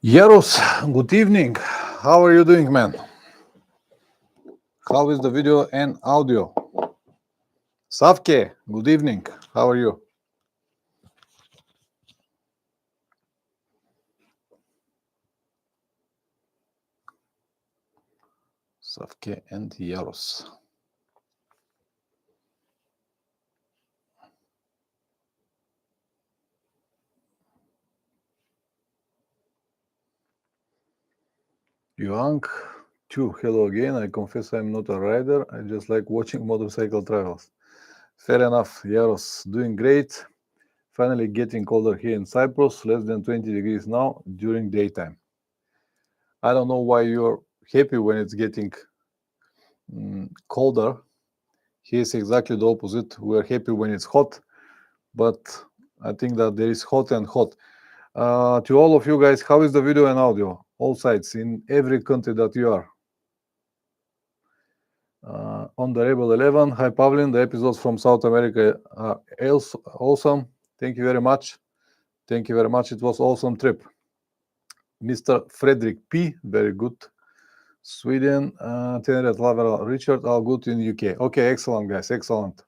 Yaros, good evening. How are you doing, man? How is the video and audio? Savke, good evening. How are you? Savke and Yaros. Yuang, too. Hello again. I confess I'm not a rider. I just like watching motorcycle travels. Fair enough. Yaros, doing great. Finally getting colder here in Cyprus, less than 20 degrees now during daytime. I don't know why you're happy when it's getting colder. Here is exactly the opposite. We're happy when it's hot, but I think that there is hot and hot. To all of you guys, how is the video and audio? All sides in every country that you are. On the Rebel 11, hi Pavlin, the episodes from South America are awesome. Thank you very much. Thank you very much. It was awesome trip. Mr. Frederick P, very good. Sweden, Tenerife, Laveral, Richard, all good in UK. Okay, excellent guys, excellent.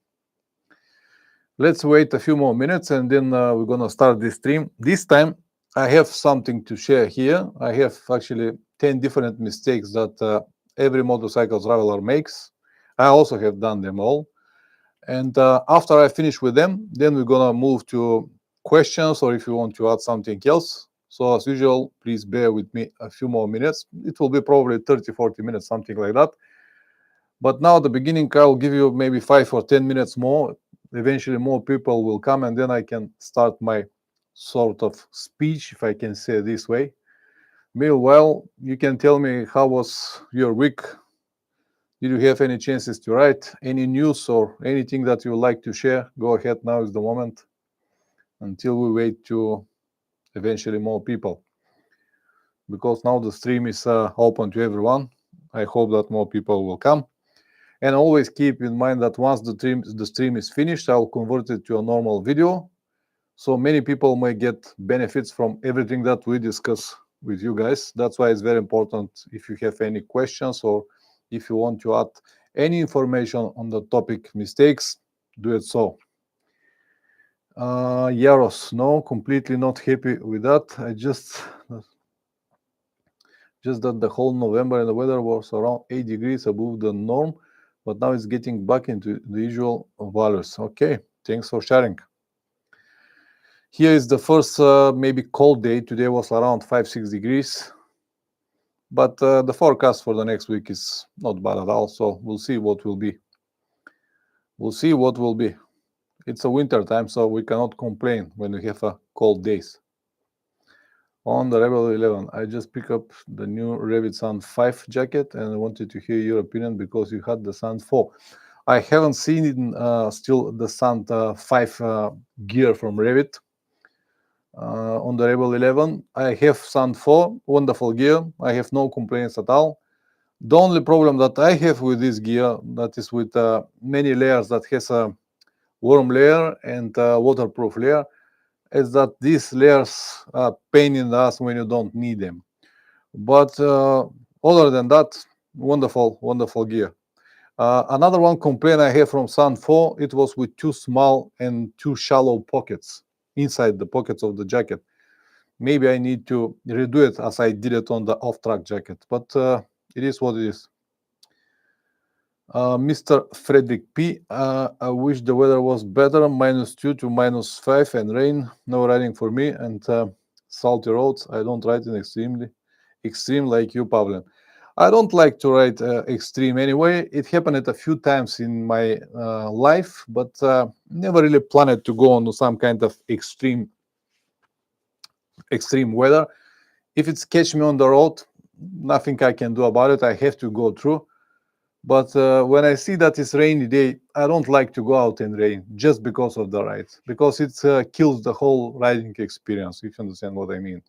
Let's wait a few more minutes and then we're gonna start this stream. This time I have something to share here. I have actually 10 different mistakes that every motorcycle traveler makes. I also have done them all. And after I finish with them, then we're gonna move to questions or if you want to add something else. So as usual, please bear with me a few more minutes. It will be probably 30, 40 minutes, something like that. But now at the beginning, I'll give you maybe 5 or 10 minutes more. Eventually more people will come and then I can start my sort of speech, if I can say it this way. Meanwhile, you can tell me how was your week? Did you have any chances to write? Any news or anything that you would like to share? Go ahead, now is the moment until we wait to eventually more people. Because now the stream is open to everyone. I hope that more people will come. And always keep in mind that once the stream is finished, I'll convert it to a normal video. So many people may get benefits from everything that we discuss with you guys. That's why it's very important if you have any questions or if you want to add any information on the topic mistakes, do it so. Yaros, no, completely not happy with that. I just that the whole November and the weather was around 8 degrees above the norm, but now it's getting back into the usual values. Okay, thanks for sharing. Here is the first maybe cold day. Today was around 5-6 degrees, but the forecast for the next week is not bad at all. So we'll see what will be. We'll see what will be. It's a winter time, so we cannot complain when we have cold days. On the Rebel 11, I just picked up the new Revit Sand 5 jacket and I wanted to hear your opinion because you had the Sand 4. I haven't seen still the Sand 5 gear from Revit. On the Rebel 11, I have Sand 4, wonderful gear. I have no complaints at all. The only problem that I have with this gear, that is with many layers, that has a warm layer and waterproof layer, is that these layers are pain in the ass when you don't need them. But other than that, wonderful, wonderful gear. Another one complaint I have from Sand 4, it was with too small and too shallow pockets inside the pockets of the jacket. Maybe I need to redo it as I did it on the off-track jacket, but it is what it is. Mr. Frederick P, I wish the weather was better, -2 to -5 and rain, no riding for me, and salty roads. I don't ride in extreme like you, Pavlen. I don't like to ride extreme anyway. It happened a few times in my life, but never really planned to go on some kind of extreme weather. If it's catch me on the road, nothing I can do about it. I have to go through. But when I see that it's rainy day, I don't like to go out in rain just because of the ride, because it kills the whole riding experience, if you understand what I mean.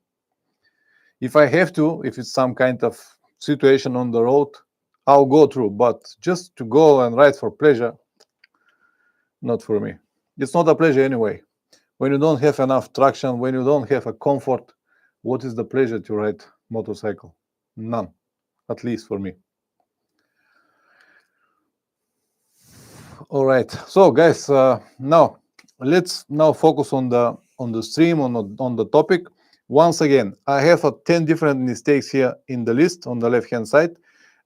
If I have to, if it's some kind of situation on the road, I'll go through. But just to go and ride for pleasure, not for me. It's not a pleasure anyway. When you don't have enough traction, when you don't have a comfort, what is the pleasure to ride motorcycle? None, at least for me. All right, so guys, now let's focus on the stream, on the topic. Once again, I have 10 different mistakes here in the list on the left hand side,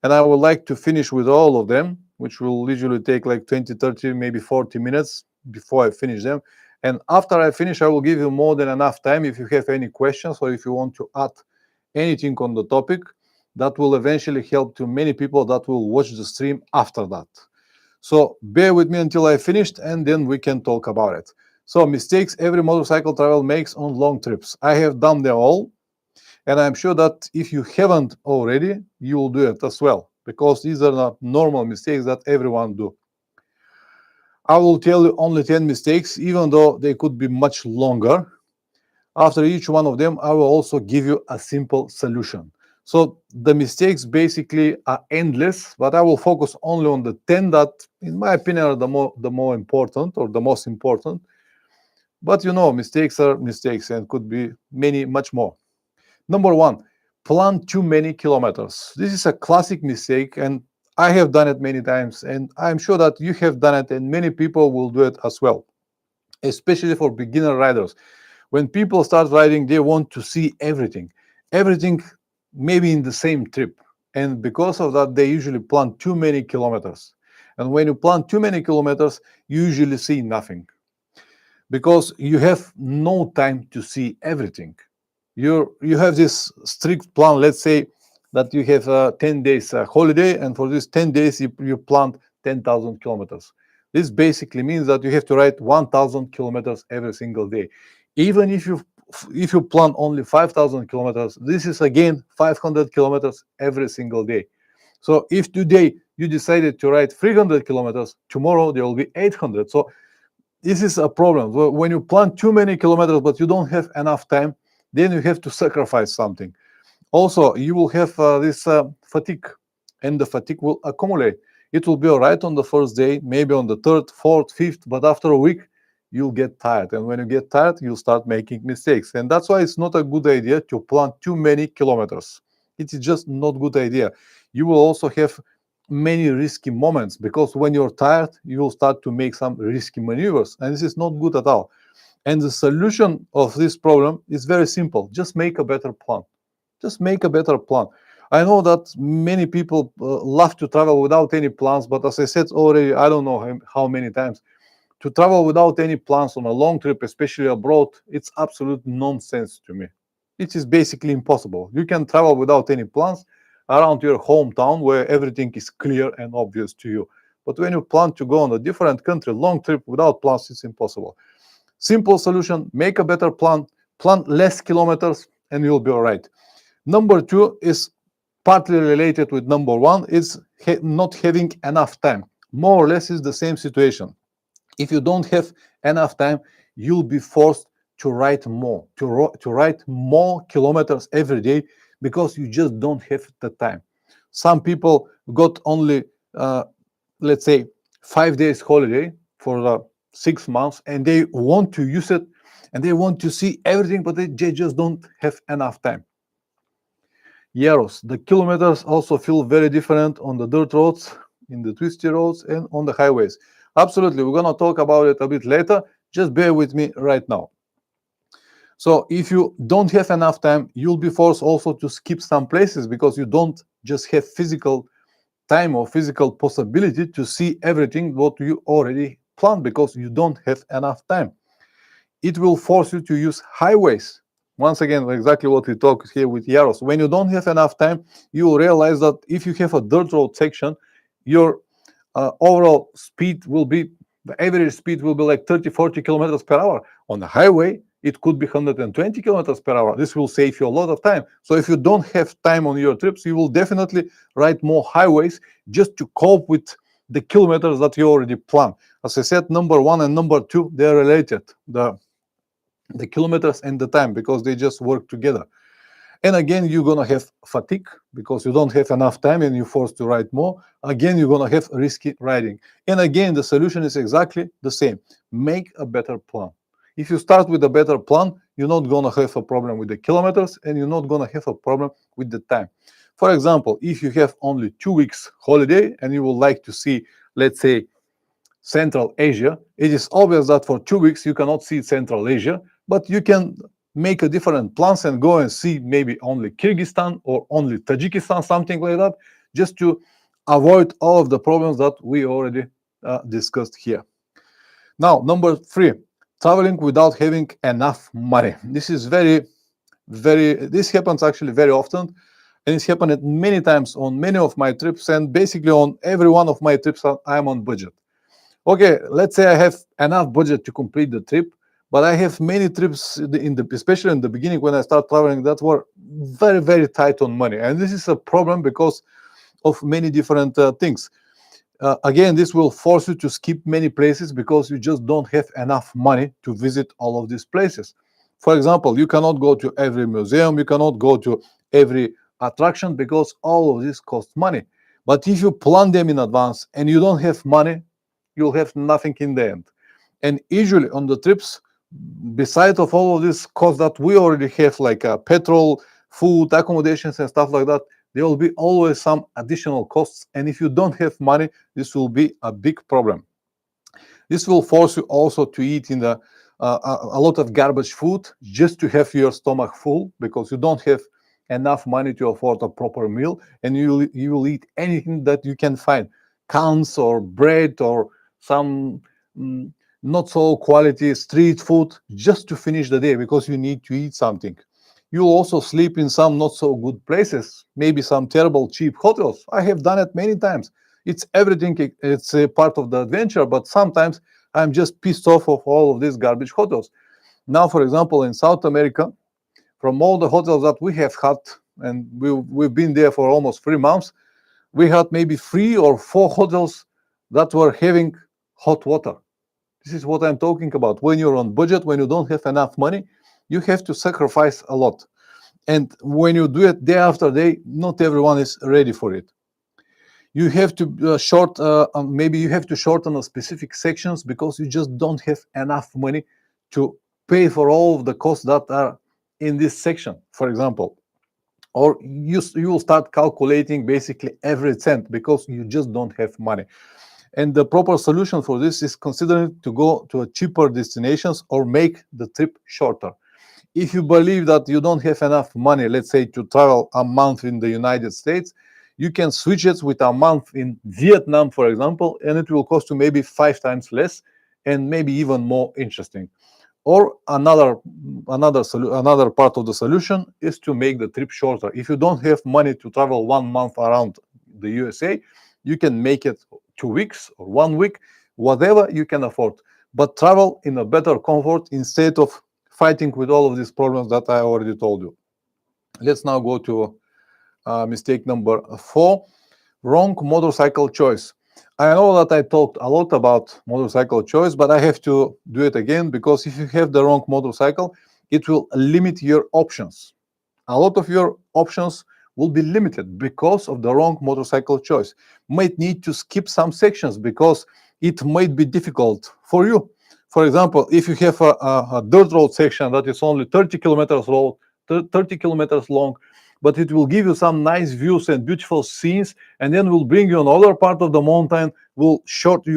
and I would like to finish with all of them, which will usually take like 20, 30, maybe 40 minutes before I finish them. And after I finish, I will give you more than enough time if you have any questions or if you want to add anything on the topic. That will eventually help to many people that will watch the stream after that. So bear with me until I finished, and then we can talk about it. So mistakes every motorcycle travel makes on long trips. I have done them all, and I'm sure that if you haven't already, you will do it as well, because these are not normal mistakes that everyone do. I will tell you only 10 mistakes, even though they could be much longer. After each one of them, I will also give you a simple solution. So the mistakes basically are endless, but I will focus only on the 10 that, in my opinion, are the more important, or the most important. But you know, mistakes are mistakes and could be much more. Number one, plan too many kilometers. This is a classic mistake, and I have done it many times, and I'm sure that you have done it, and many people will do it as well, especially for beginner riders. When people start riding, they want to see everything maybe in the same trip, and because of that, they usually plan too many kilometers. And when you plan too many kilometers, you usually see nothing, because you have no time to see everything. You have this strict plan. Let's say that you have 10 days holiday, and for these 10 days you planned 10,000 kilometers. This basically means that you have to ride 1,000 kilometers every single day. Even if you plan only 5,000 kilometers, this is again 500 kilometers every single day. So if today you decided to ride 300 kilometers, tomorrow there will be 800. So this is a problem. When you plan too many kilometers but you don't have enough time, then you have to sacrifice something. Also, you will have this fatigue, and the fatigue will accumulate. It will be all right on the first day, maybe on the third, fourth, fifth, but after a week, you'll get tired. And when you get tired, you'll start making mistakes. And that's why it's not a good idea to plan too many kilometers. It is just not a good idea. You will also have many risky moments, because when you're tired, you will start to make some risky maneuvers. And this is not good at all. And the solution of this problem is very simple. Just make a better plan. Just make a better plan. I know that many people love to travel without any plans, but as I said already, I don't know how many times, to travel without any plans on a long trip, especially abroad, it's absolute nonsense to me. It is basically impossible. You can travel without any plans around your hometown where everything is clear and obvious to you. But when you plan to go on a different country, long trip without plans, it's impossible. Simple solution, make a better plan, plan less kilometers, and you'll be all right. Number two is partly related with number one, is not having enough time. More or less is the same situation. If you don't have enough time, you'll be forced to ride more, to ride more kilometers every day, because you just don't have the time. Some people got only, let's say, 5 days holiday for 6 months, and they want to use it, and they want to see everything, but they just don't have enough time. Yaros, the kilometers also feel very different on the dirt roads, in the twisty roads, and on the highways. Absolutely, we're going to talk about it a bit later. Just bear with me right now. So if you don't have enough time, you'll be forced also to skip some places, because you don't just have physical time or physical possibility to see everything what you already planned, because you don't have enough time. It will force you to use highways. Once again, exactly what we talk here with Yaros. When you don't have enough time, you will realize that if you have a dirt road section, your overall speed will be, the average speed will be like 30, 40 kilometers per hour. On the highway, it could be 120 kilometers per hour. This will save you a lot of time. So if you don't have time on your trips, you will definitely ride more highways just to cope with the kilometers that you already planned. As I said, number one and number two, they're related. The kilometers and the time, because they just work together. And again, you're going to have fatigue, because you don't have enough time and you're forced to ride more. Again, you're going to have risky riding. And again, the solution is exactly the same. Make a better plan. If you start with a better plan, you're not gonna have a problem with the kilometers, and you're not gonna have a problem with the time. For example, if you have only 2 weeks holiday and you would like to see, let's say, Central Asia, it is obvious that for 2 weeks you cannot see Central Asia, but you can make a different plans and go and see maybe only Kyrgyzstan or only Tajikistan, something like that, just to avoid all of the problems that we already discussed here. Now, number 3, traveling without having enough money. This is this happens actually very often, and it's happened many times on many of my trips, and basically on every one of my trips I'm on budget. Okay, let's say I have enough budget to complete the trip, but I have many trips especially in the beginning when I start traveling, that were very, very tight on money, and this is a problem because of many different things. Again, this will force you to skip many places because you just don't have enough money to visit all of these places. For example, you cannot go to every museum, you cannot go to every attraction because all of this costs money. But if you plan them in advance and you don't have money, you'll have nothing in the end. And usually on the trips, besides of all of this cost that we already have, like petrol, food, accommodations, and stuff like that, there will be always some additional costs. And if you don't have money, this will be a big problem. This will force you also to eat in a lot of garbage food just to have your stomach full, because you don't have enough money to afford a proper meal, and you will eat anything that you can find, cans or bread or some not so quality street food, just to finish the day because you need to eat something. You'll also sleep in some not so good places, maybe some terrible cheap hotels. I have done it many times. It's everything, it's a part of the adventure, but sometimes I'm just pissed off of all of these garbage hotels. Now, for example, in South America, from all the hotels that we have had, and we've been there for almost 3 months, we had maybe 3 or 4 hotels that were having hot water. This is what I'm talking about. When you're on budget, when you don't have enough money, you have to sacrifice a lot. And when you do it day after day, not everyone is ready for it. You have to maybe you have to shorten the specific sections because you just don't have enough money to pay for all of the costs that are in this section, for example. Or you will start calculating basically every cent because you just don't have money. And the proper solution for this is considering to go to a cheaper destinations or make the trip shorter. If you believe that you don't have enough money, let's say, to travel a month in the United States, you can switch it with a month in Vietnam, for example, and it will cost you maybe 5 times less and maybe even more interesting. Or another part of the solution is to make the trip shorter. If you don't have money to travel 1 month around the USA, you can make it 2 weeks or 1 week, whatever you can afford. But travel in a better comfort instead of fighting with all of these problems that I already told you. Let's now go to mistake number 4, wrong motorcycle choice. I know that I talked a lot about motorcycle choice, but I have to do it again, because if you have the wrong motorcycle, it will limit your options. A lot of your options will be limited because of the wrong motorcycle choice. Might need to skip some sections because it might be difficult for you. For example, if you have a dirt road section that is only 30 kilometers long, but it will give you some nice views and beautiful scenes, and then will bring you another part of the mountain, will shorten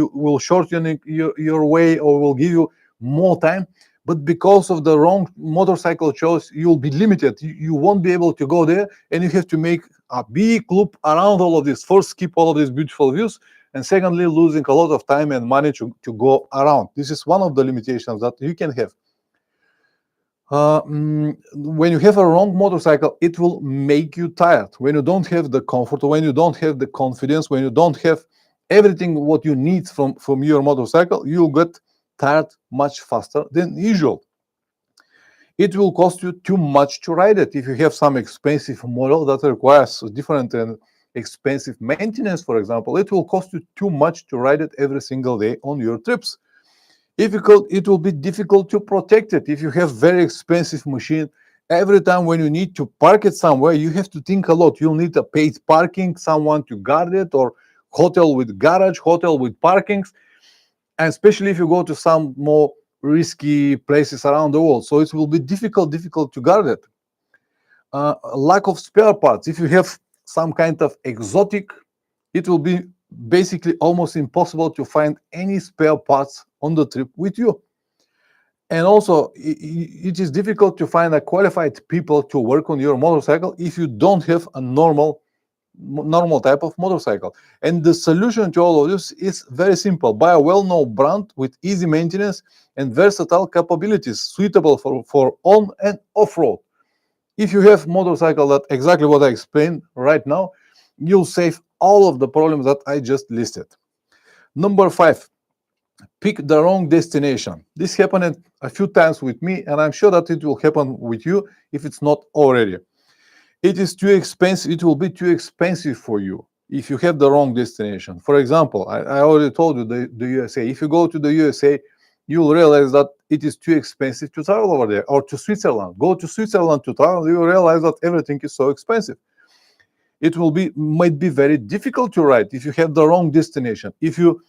your way, or will give you more time. But because of the wrong motorcycle choice, you'll be limited. You won't be able to go there, and you have to make a big loop around all of this. First, skip all of these beautiful views, and secondly, losing a lot of time and money to go around. This is one of the limitations that you can have. When you have a wrong motorcycle, it will make you tired. When you don't have the comfort, when you don't have the confidence, when you don't have everything what you need from your motorcycle, you'll get tired much faster than usual. It will cost you too much to ride it. If you have some expensive model that requires different and expensive maintenance, for example, it will cost you too much to ride it every single day on your trips. It will be difficult to protect it. If you have very expensive machine, every time when you need to park it somewhere, you have to think a lot. You'll need a paid parking, someone to guard it, or hotel with garage, hotel with parkings. And especially if you go to some more risky places around the world. So it will be difficult to guard it. Lack of spare parts. If you have some kind of exotic, it will be basically almost impossible to find any spare parts on the trip with you. And also, it is difficult to find a qualified people to work on your motorcycle if you don't have a normal type of motorcycle. And the solution to all of this is very simple: buy a well-known brand with easy maintenance and versatile capabilities, suitable for on and off-road. If you have motorcycle that exactly what I explained right now, you'll save all of the problems that I just listed. Number 5, pick the wrong destination. This happened a few times with me, and I'm sure that it will happen with you if it's not already. It is too expensive. It will be too expensive for you if you have the wrong destination. For example, I already told you the USA. If you go to the USA, you'll realize that it is too expensive to travel over there. Or to Switzerland. Go to Switzerland to travel, you realize that everything is so expensive. It might be very difficult to ride if you have the wrong destination. If you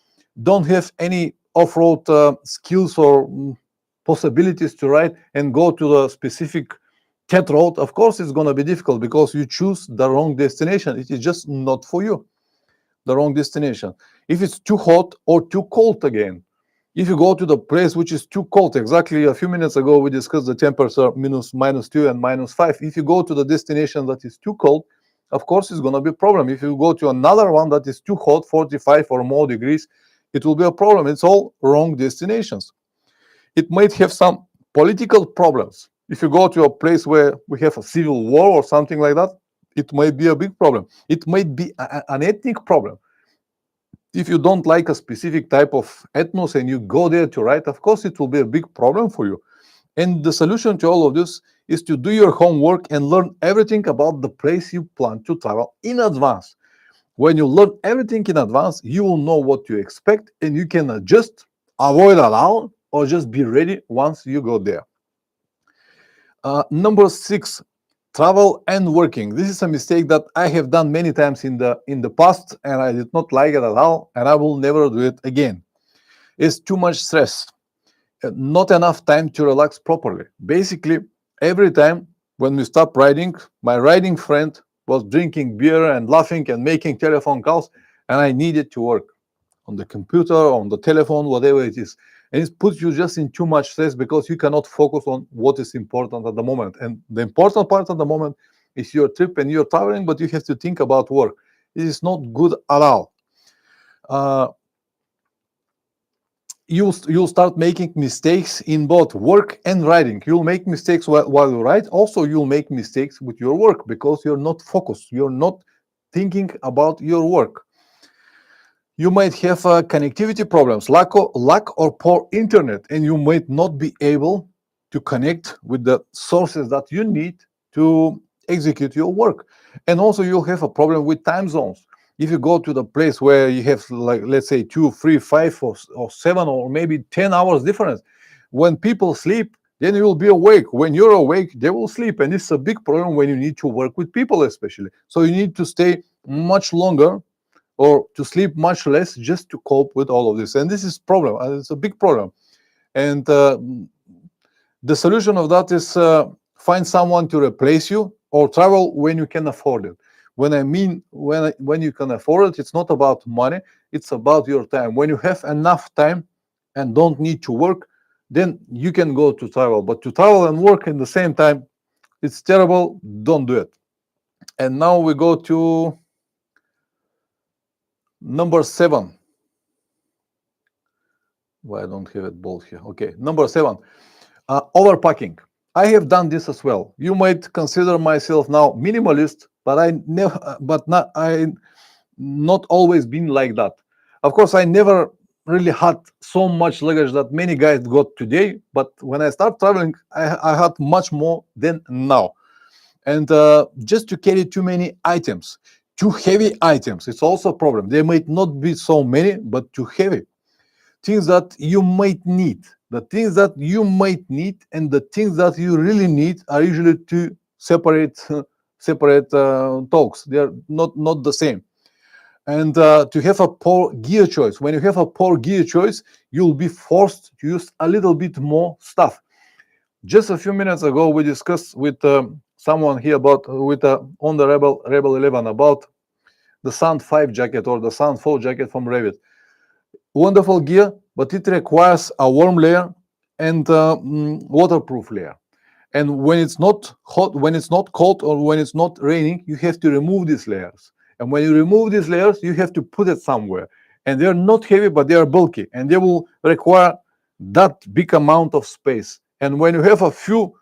don't have any off-road skills or possibilities to ride and go to the specific cat road, of course it's going to be difficult because you choose the wrong destination. It is just not for you, the wrong destination. If it's too hot or too cold again, if you go to the place which is too cold, exactly a few minutes ago we discussed the temperature -2 and -5. If you go to the destination that is too cold, of course it's going to be a problem. If you go to another one that is too hot, 45 or more degrees, it will be a problem. It's all wrong destinations. It might have some political problems. If you go to a place where we have a civil war or something like that, it might be a big problem. It might be an ethnic problem. If you don't like a specific type of ethnos and you go there to ride, of course it will be a big problem for you. And the solution to all of this is to do your homework and learn everything about the place you plan to travel in advance. When you learn everything in advance, you will know what to expect and you can adjust, avoid it all, or just be ready once you go there. Number 6, travel and working. This is a mistake that I have done many times in the past, and I did not like it at all, and I will never do it again. It's too much stress, not enough time to relax properly. Basically, every time when we stop riding, my riding friend was drinking beer and laughing and making telephone calls, and I needed to work on the computer, on the telephone, whatever it is. And it puts you just in too much stress because you cannot focus on what is important at the moment. And the important part at the moment is your trip and you're traveling, but you have to think about work. It is not good at all. You'll start making mistakes in both work and riding. You'll make mistakes while you ride. Also, you'll make mistakes with your work because you're not focused. You're not thinking about your work. You might have connectivity problems, lack or poor internet, and you might not be able to connect with the sources that you need to execute your work. And also you'll have a problem with time zones. If you go to the place where you have, like, let's say 2, 3, 5 or 7 or maybe 10 hours difference, when people sleep, then you will be awake. When you're awake, they will sleep. And it's a big problem when you need to work with people, especially. So you need to stay much longer or to sleep much less just to cope with all of this. And this is a problem. It's a big problem. And the solution of that is find someone to replace you or travel when you can afford it. When I mean when you can afford it, it's not about money, it's about your time. When you have enough time and don't need to work, then you can go to travel. But to travel and work at the same time, it's terrible. Don't do it. And now we go to number 7. Why I don't have it bold here? Okay, number 7, overpacking. I have done this as well. You might consider myself now minimalist, but I not always been like that. Of course, I never really had so much luggage that many guys got today. But when I start traveling, I had much more than now. And just to carry too many items, too heavy items, it's also a problem. There might not be so many, but too heavy. Things that you might need. The things that you might need and the things that you really need are usually two separate talks. They are not the same. and to have a poor gear choice. When you have a poor gear choice, you'll be forced to use a little bit more stuff. Just a few minutes ago, we discussed with someone here about with on the Rebel 11 about the Sound 5 jacket or the Sound 4 jacket from Revit. Wonderful gear, but it requires a warm layer and waterproof layer. And when it's not hot, when it's not cold, or when it's not raining, you have to remove these layers. And when you remove these layers, you have to put it somewhere. And they're not heavy, but they are bulky, and they will require that big amount of space. And when you have a few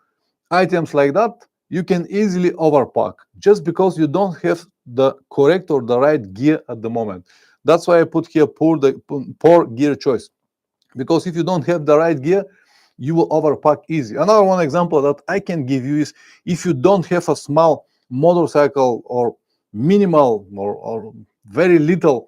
items like that, you can easily overpack just because you don't have the correct or the right gear at the moment. That's why I put here poor gear choice, because if you don't have the right gear, you will overpack easy. Another one example that I can give you is if you don't have a small motorcycle or minimal or very little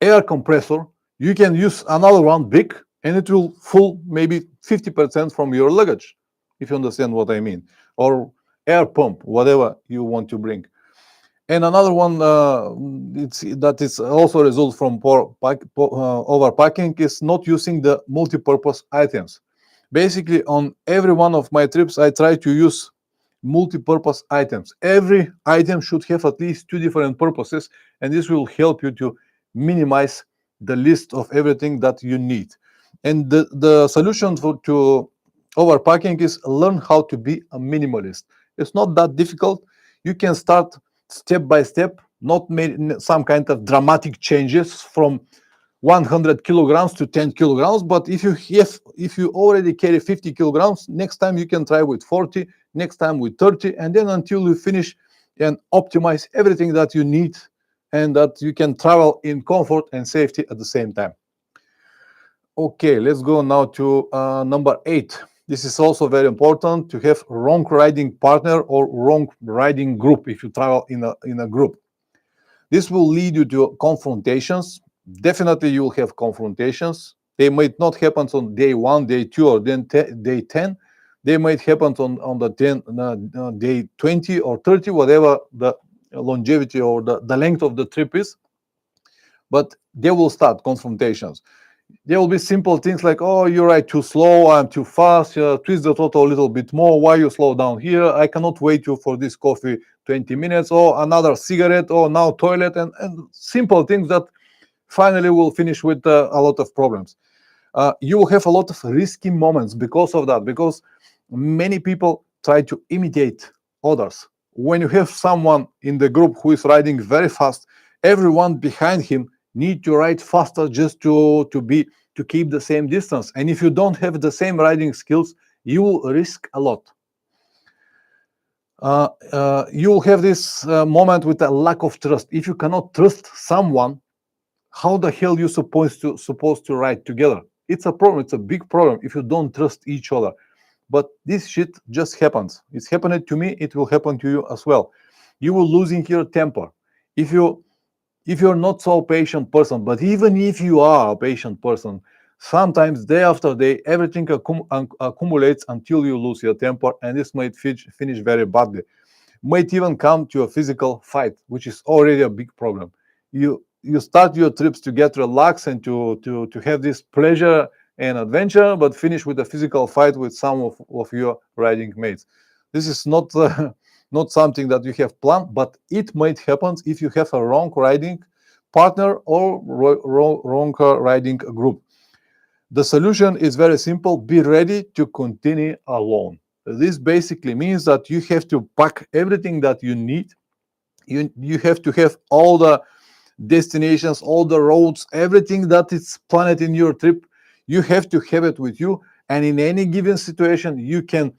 air compressor, you can use another one big, and it will fill maybe 50% from your luggage, if you understand what I mean, or air pump, whatever you want to bring. And another one that is also a result from overpacking is not using the multi-purpose items. Basically, on every one of my trips, I try to use multi-purpose items. Every item should have at least 2 different purposes, and this will help you to minimize the list of everything that you need. And the solution to overpacking is learn how to be a minimalist. It's not that difficult. You can start step by step, not some kind of dramatic changes from 100 kilograms to 10 kilograms. But if you already carry 50 kilograms, next time you can try with 40, next time with 30, and then until you finish and optimize everything that you need, and that you can travel in comfort and safety at the same time. Okay, let's go now to number 8. This is also very important, to have wrong riding partner or wrong riding group if you travel in a group. This will lead you to confrontations. Definitely you will have confrontations. They might not happen on day 1, day 2, or then day 10. They might happen on the day 20 or 30, whatever the longevity or the length of the trip is. But they will start confrontations. There will be simple things like, oh, you ride too slow, I'm too fast, twist the throttle a little bit more, why you slow down here, I cannot wait you for this coffee 20 minutes, or another cigarette, or now toilet, and simple things that finally will finish with a lot of problems. You will have a lot of risky moments because of that, because many people try to imitate others. When you have someone in the group who is riding very fast, everyone behind him need to ride faster just to keep the same distance. And if you don't have the same riding skills, you will risk a lot. You will have this moment with a lack of trust. If you cannot trust someone, how the hell you supposed to ride together? It's a problem. It's a big problem if you don't trust each other. But this shit just happens. It's happened to me. It will happen to you as well. You will losing your temper if you're not so patient person. But even if you are a patient person, sometimes day after day, everything accumulates until you lose your temper, and this might finish very badly. Might even come to a physical fight, which is already a big problem. You start your trips to get relaxed and to have this pleasure and adventure, but finish with a physical fight with some of your riding mates. This is not not something that you have planned, but it might happen if you have a wrong riding partner or wrong riding group. The solution is very simple. Be ready to continue alone. This basically means that you have to pack everything that you need. You have to have all the destinations, all the roads, everything that is planned in your trip. You have to have it with you. And in any given situation, you can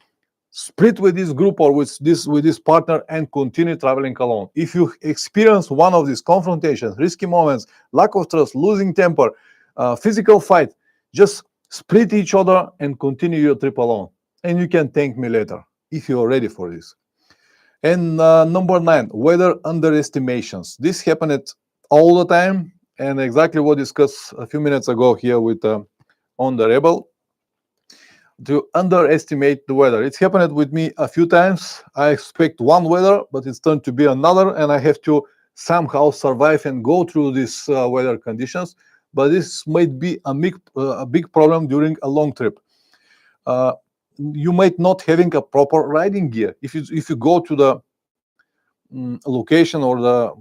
split with this group or with this partner and continue traveling alone. If you experience one of these confrontations, risky moments, lack of trust, losing temper, physical fight, just split each other and continue your trip alone. And you can thank me later if you're ready for this. And number 9, weather underestimations. This happened all the time, and exactly what discussed a few minutes ago here with on the Rebel. To underestimate the weather. It's happened with me a few times. I expect one weather, but it's turned to be another, and I have to somehow survive and go through these weather conditions, but this might be a big problem during a long trip. You might not having a proper riding gear. If you go to the location or the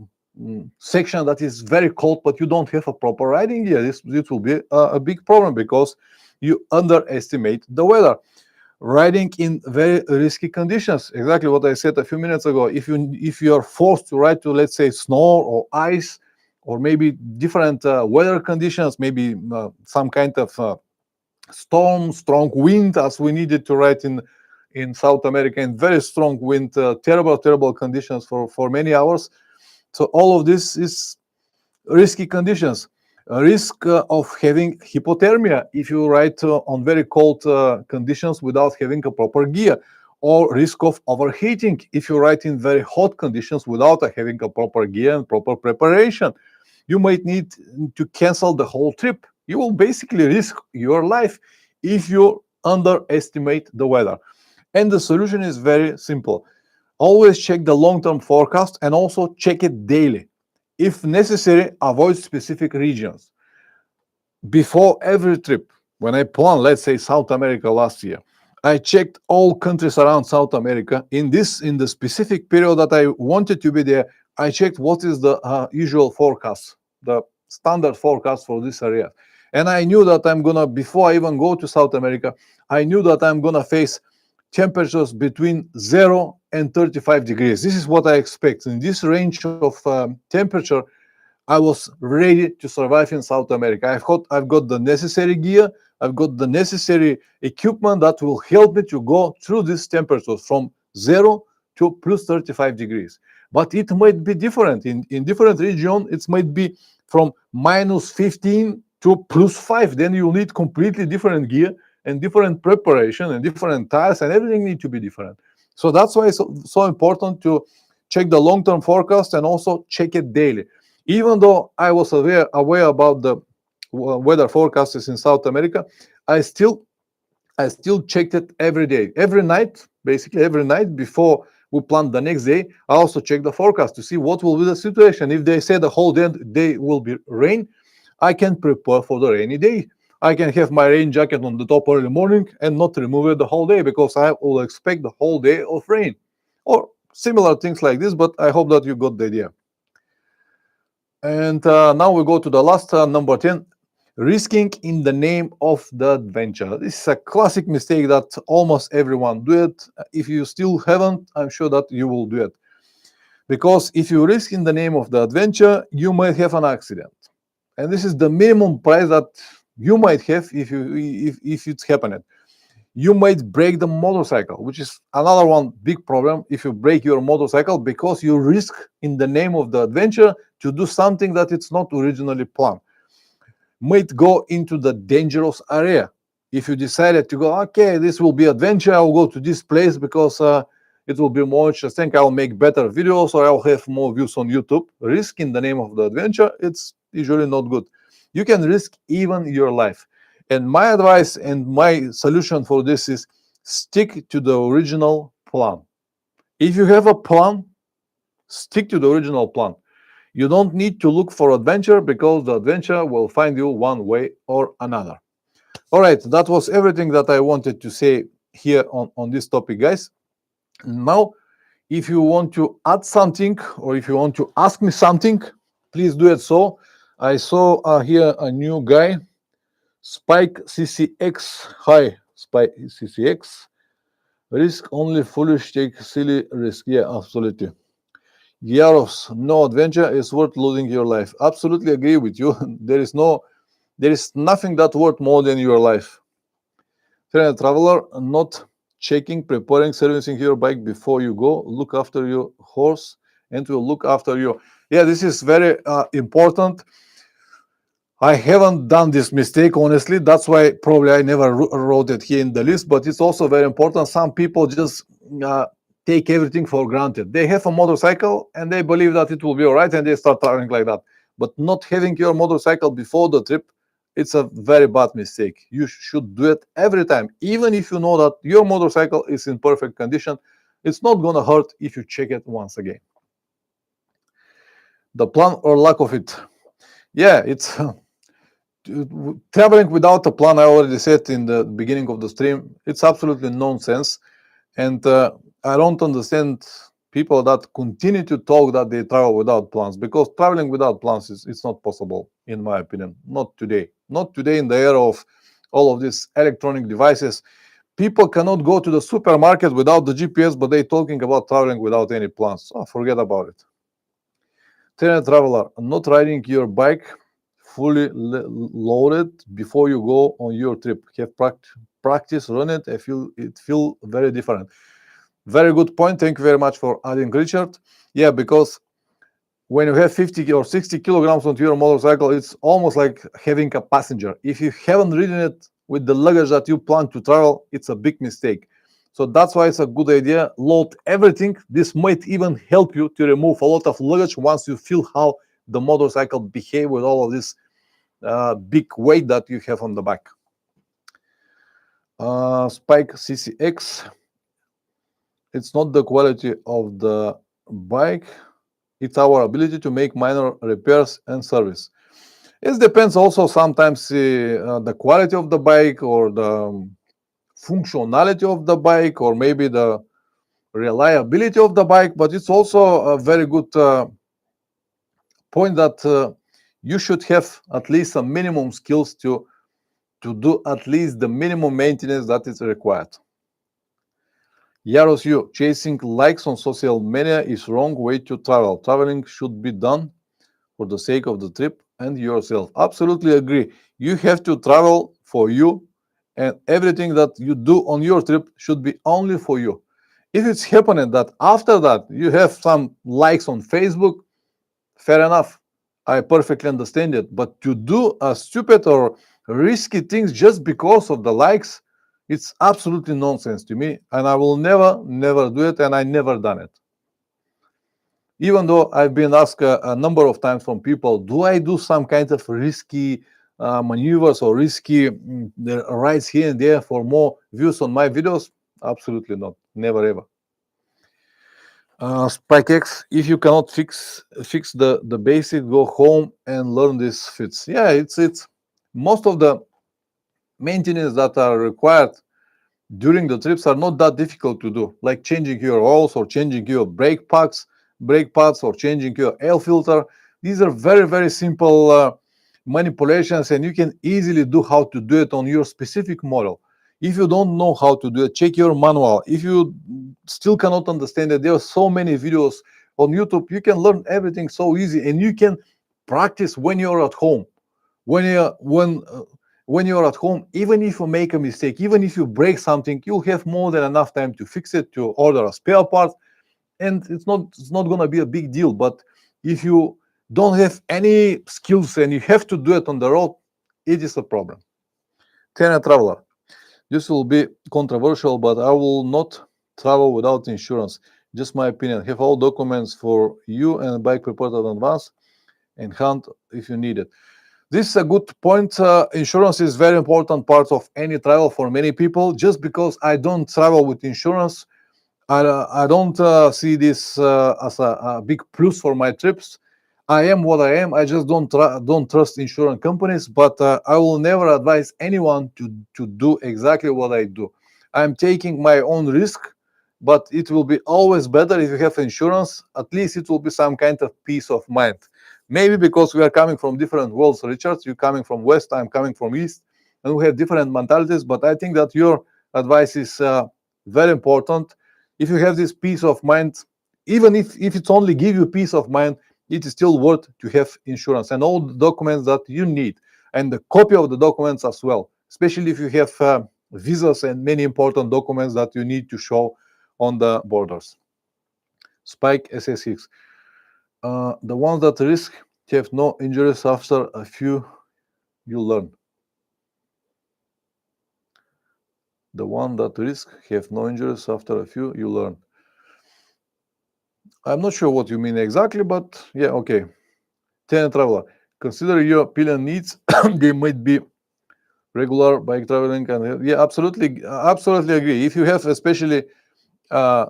section that is very cold, but you don't have a proper riding gear, this will be a big problem because you underestimate the weather. Riding in very risky conditions, exactly what I said a few minutes ago. If you are forced to ride to, let's say, snow or ice, or maybe different weather conditions, maybe some kind of storm, strong wind, as we needed to ride in South America, in very strong wind, terrible conditions for many hours. So all of this is risky conditions. A risk of having hypothermia if you ride on very cold conditions without having a proper gear, or risk of overheating if you ride in very hot conditions without having a proper gear and proper preparation. You might need to cancel the whole trip. You will basically risk your life if you underestimate the weather. And the solution is very simple. Always check the long-term forecast and also check it daily. If necessary, avoid specific regions. Before every trip, when I planned, let's say, South America last year, I checked all countries around South America. In the specific period that I wanted to be there, I checked what is the usual forecast, the standard forecast for this area. And I knew that before I even go to South America, I knew that I'm gonna face temperatures between 0 and 35 degrees. This is what I expect. In this range of temperature, I was ready to survive in South America. I've got the necessary gear, I've got the necessary equipment that will help me to go through these temperatures from 0 to plus 35 degrees. But it might be different. In different regions, it might be from minus 15 to plus 5. Then you need completely different gear and different preparation and different tires, and everything needs to be different. So that's why it's so important to check the long-term forecast and also check it daily. Even though I was aware about the weather forecasts in South America, I still checked it every day, every night, basically every night before we plan the next day. I also check the forecast to see what will be the situation. If they say the whole day will be rain, I can prepare for the rainy day. I can have my rain jacket on the top early morning and not remove it the whole day because I will expect the whole day of rain, or similar things like this. But I hope that you got the idea. And now we go to the last number 10, risking in the name of the adventure. This is a classic mistake that almost everyone do it. If you still haven't, I'm sure that you will do it. Because if you risk in the name of the adventure, you might have an accident. And this is the minimum price that you might have if it's happening. You might break the motorcycle, which is another one big problem if you break your motorcycle, because you risk in the name of the adventure to do something that it's not originally planned. Might go into the dangerous area. If you decided to go, okay, this will be adventure, I'll go to this place because it will be more interesting, I'll make better videos, or I'll have more views on YouTube. Risk in the name of the adventure, it's usually not good. You can risk even your life. And my advice and my solution for this is stick to the original plan. If you have a plan, stick to the original plan. You don't need to look for adventure because the adventure will find you one way or another. All right, that was everything that I wanted to say here on this topic, guys. Now, if you want to add something or if you want to ask me something, please do it so. I saw here a new guy, Spike CCX. Hi, Spike CCX. Risk only foolish, take silly risk. Yeah, absolutely. Yaros, no adventure is worth losing your life. Absolutely agree with you. There is nothing that worth more than your life. Traveler, not checking, preparing, servicing your bike before you go. Look after your horse and will look after you. Yeah, this is very important. I haven't done this mistake, honestly. That's why probably I never wrote it here in the list, but it's also very important. Some people just take everything for granted. They have a motorcycle and they believe that it will be all right and they start traveling like that. But not having your motorcycle before the trip, it's a very bad mistake. You should do it every time. Even if you know that your motorcycle is in perfect condition, it's not going to hurt if you check it once again. The plan or lack of it. Yeah, it's traveling without a plan. I already said in the beginning of the stream, it's absolutely nonsense. And I don't understand people that continue to talk that they travel without plans, because traveling without plans it's not possible, in my opinion. Not today. Not today, in the era of all of these electronic devices. People cannot go to the supermarket without the GPS, but they're talking about traveling without any plans. So forget about it. Traveler, not riding your bike fully loaded before you go on your trip. Have practice, run it. I feel it feel very different. Very good point. Thank you very much for adding, Richard. Yeah, because when you have 50 or 60 kilograms onto your motorcycle, it's almost like having a passenger. If you haven't ridden it with the luggage that you plan to travel, it's a big mistake. So that's why it's a good idea. Load everything. This might even help you to remove a lot of luggage once you feel how the motorcycle behave with all of this big weight that you have on the back. Spike CCX. It's not the quality of the bike, it's our ability to make minor repairs and service. It depends also sometimes the quality of the bike, or the functionality of the bike, or maybe the reliability of the bike, but it's also a very good point that you should have at least some minimum skills to do at least the minimum maintenance that is required. Yaros, you chasing likes on social media is wrong way to travel. Traveling should be done for the sake of the trip and yourself. Absolutely agree. You have to travel for you, and everything that you do on your trip should be only for you. If it's happening that after that you have some likes on Facebook, fair enough. I perfectly understand it. But to do a stupid or risky things just because of the likes, it's absolutely nonsense to me. And I will never do it. And I never done it. Even though I've been asked a number of times from people, do I do some kind of risky maneuvers or risky rides here and there for more views on my videos? Absolutely not. Never ever. SpikeX, if you cannot fix the basic, go home and learn these fits. Yeah, it's most of the maintenance that are required during the trips are not that difficult to do, like changing your oils or changing your brake pads, or changing your air filter. These are very simple manipulations, and you can easily do how to do it on your specific model. If you don't know how to do it, check your manual. If you still cannot understand it, there are so many videos on YouTube. You can learn everything so easy, and you can practice when you're at home. When you're at home, even if you make a mistake, even if you break something, you'll have more than enough time to fix it, to order a spare part, and it's not going to be a big deal. But if you don't have any skills and you have to do it on the road, it is a problem. Tena Traveler, this will be controversial, but I will not travel without insurance. Just my opinion. Have all documents for you and bike prepared in advance, and hand if you need it. This is a good point. Insurance is very important part of any travel for many people. Just because I don't travel with insurance, I don't see this as a big plus for my trips. I am what I am. I just don't trust insurance companies, but I will never advise anyone to do exactly what I do. I'm taking my own risk, but it will be always better if you have insurance. At least it will be some kind of peace of mind. Maybe because we are coming from different worlds, Richard. You're coming from West, I'm coming from East, and we have different mentalities. But I think that your advice is very important. If you have this peace of mind, even if it's only give you peace of mind, it is still worth to have insurance and all the documents that you need, and the copy of the documents as well, especially if you have visas and many important documents that you need to show on the borders. Spike SSX. The ones that risk have no injuries after a few, you learn. The one that risk have no injuries after a few, you learn. I'm not sure what you mean exactly, but yeah, okay. Ten Traveler, consider your pillion needs. They might be regular bike traveling, and yeah, absolutely agree. If you have especially a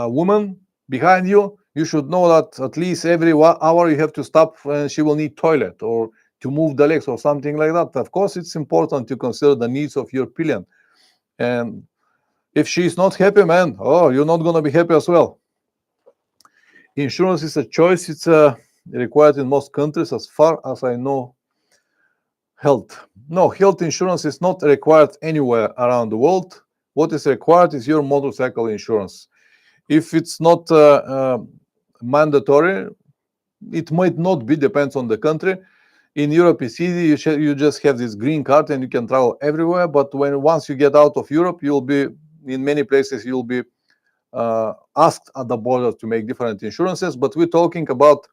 woman behind you, You should know that at least every hour you have to stop and she will need toilet or to move the legs or something like that. Of course, it's important to consider the needs of your pillion. And if she's not happy, man, oh, you're not going to be happy as well. Insurance is a choice. It's required in most countries, as far as I know. Health. No, health insurance is not required anywhere around the world. What is required is your motorcycle insurance. If it's not mandatory, it might not be, depends on the country. In Europe, it's easy. You just have this green card and you can travel everywhere. But once you get out of Europe, you'll be in many places. You'll be asked at the border to make different insurances. But we're talking about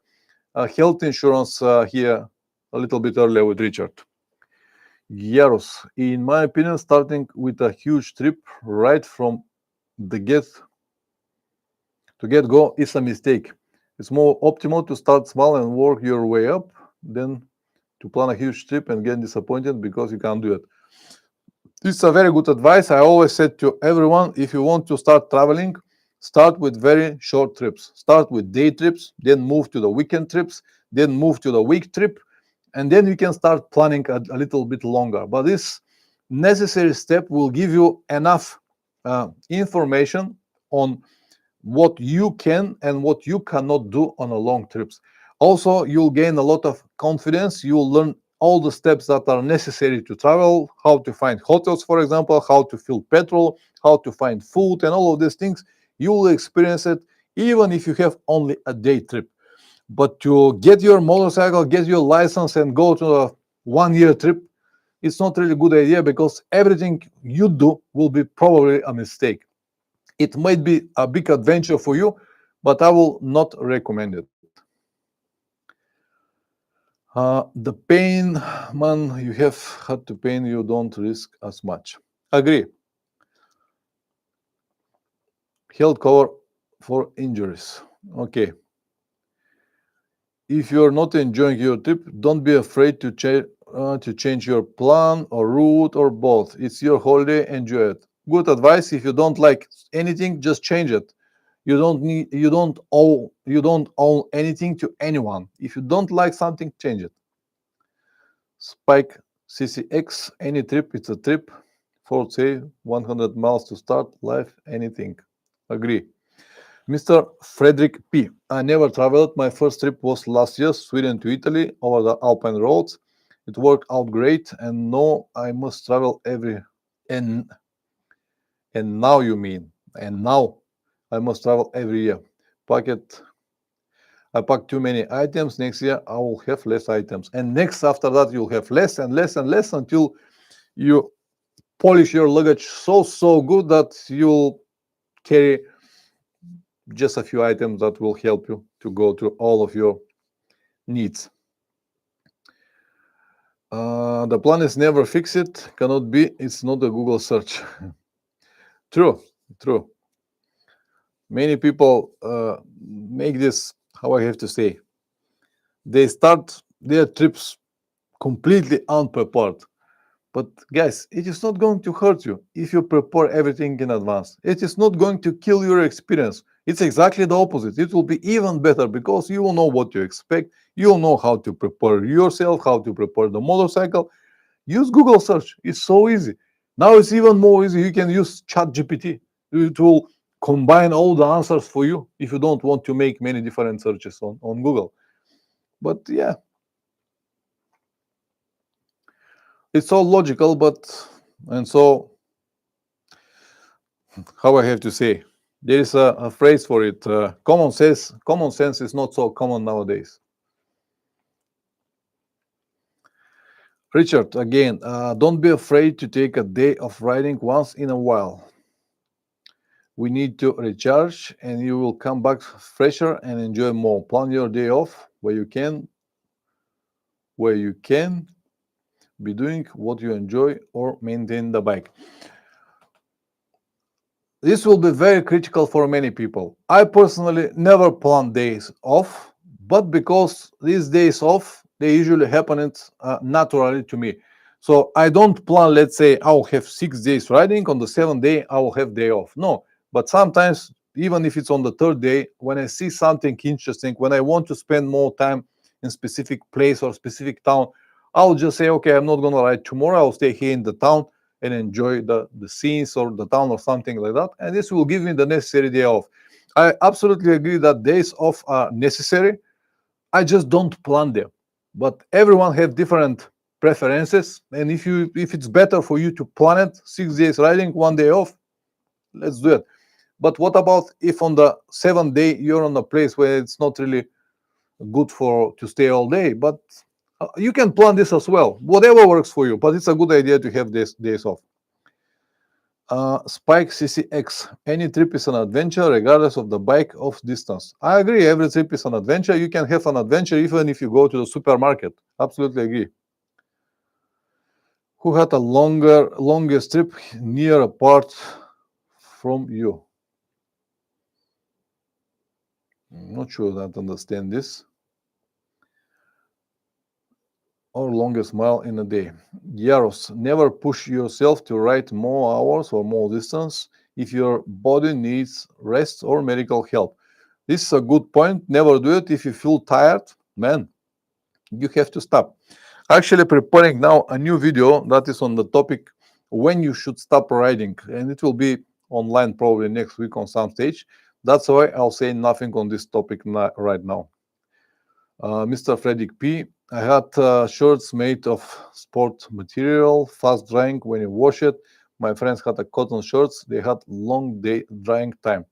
health insurance here a little bit earlier with Richard. Yaros, in my opinion, starting with a huge trip right from the get go is a mistake. It's more optimal to start small and work your way up than to plan a huge trip and get disappointed because you can't do it. This is a very good advice. I always said to everyone, if you want to start traveling, start with very short trips. Start with day trips, then move to the weekend trips, then move to the week trip, and then you can start planning a little bit longer. But this necessary step will give you enough information on what you can and what you cannot do on a long trips. Also, you'll gain a lot of confidence. You'll learn all the steps that are necessary to travel, how to find hotels, for example, how to fill petrol, how to find food, and all of these things. You will experience it even if you have only a day trip. But to get your motorcycle, get your license, and go to a 1 year trip, it's not really a good idea because everything you do will be probably a mistake. It might be a big adventure for you, but I will not recommend it. The pain, man, you have had to pain, you don't risk as much. Agree. Health cover for injuries. Okay. If you're not enjoying your trip, don't be afraid to change your plan or route or both. It's your holiday, enjoy it. Good advice. If you don't like anything, just change it. You don't owe anything to anyone. If you don't like something, change it. Spike CCX, any trip, it's a trip. For say 100 miles to start, life, anything. Agree. Mr. Frederick P. I never traveled. My first trip was last year, Sweden to Italy, over the Alpine roads. It worked out great, and no, I must travel every and now you mean, and now I must travel every year. I packed too many items. Next year I will have less items, and next after that you'll have less and less and less until you polish your luggage so good that you'll carry just a few items that will help you to go through all of your needs. The plan is never fix it, cannot be, it's not a Google search. True. Many people make this, how I have to say, they start their trips completely unprepared. But guys, it is not going to hurt you if you prepare everything in advance. It is not going to kill your experience. It's exactly the opposite. It will be even better because you will know what to expect. You'll know how to prepare yourself, how to prepare the motorcycle. Use Google search. It's so easy. Now it's even more easy. You can use ChatGPT. It will combine all the answers for you if you don't want to make many different searches on Google. But yeah, it's all logical, and so, how I have to say, there is a phrase for it. Common sense is not so common nowadays. Richard, again, don't be afraid to take a day of riding once in a while. We need to recharge, and you will come back fresher and enjoy more. Plan your day off where you can be doing what you enjoy or maintain the bike. This will be very critical for many people. I personally never plan days off, but because these days off, they usually happen naturally to me. So I don't plan, let's say, I'll have 6 days riding. On the 7th day, I will have day off. No, but sometimes even if it's on the third day, when I see something interesting, when I want to spend more time in specific place or specific town, I'll just say, okay, I'm not going to ride tomorrow. I'll stay here in the town and enjoy the scenes or the town or something like that. And this will give me the necessary day off. I absolutely agree that days off are necessary. I just don't plan them. But everyone have different preferences. And if it's better for you to plan it, 6 days riding, 1 day off, let's do it. But what about if on the 7th day you're on a place where it's not really good to stay all day? But you can plan this as well, whatever works for you. But it's a good idea to have these days off. Spike CCX, any trip is an adventure regardless of the bike of distance. I agree, every trip is an adventure. You can have an adventure even if you go to the supermarket. Absolutely agree. Who had a longest trip near apart from you? I'm not sure that I understand this. Or longest mile in a day. Yaros, never push yourself to ride more hours or more distance if your body needs rest or medical help. This is a good point. Never do it if you feel tired. Man, you have to stop. Actually preparing now a new video that is on the topic when you should stop riding, and it will be online probably next week on some stage. That's why I'll say nothing on this topic right now. Mr. Frederick P, I had shirts made of sport material, fast drying when you wash it. My friends had a cotton shirts. They had long day drying time.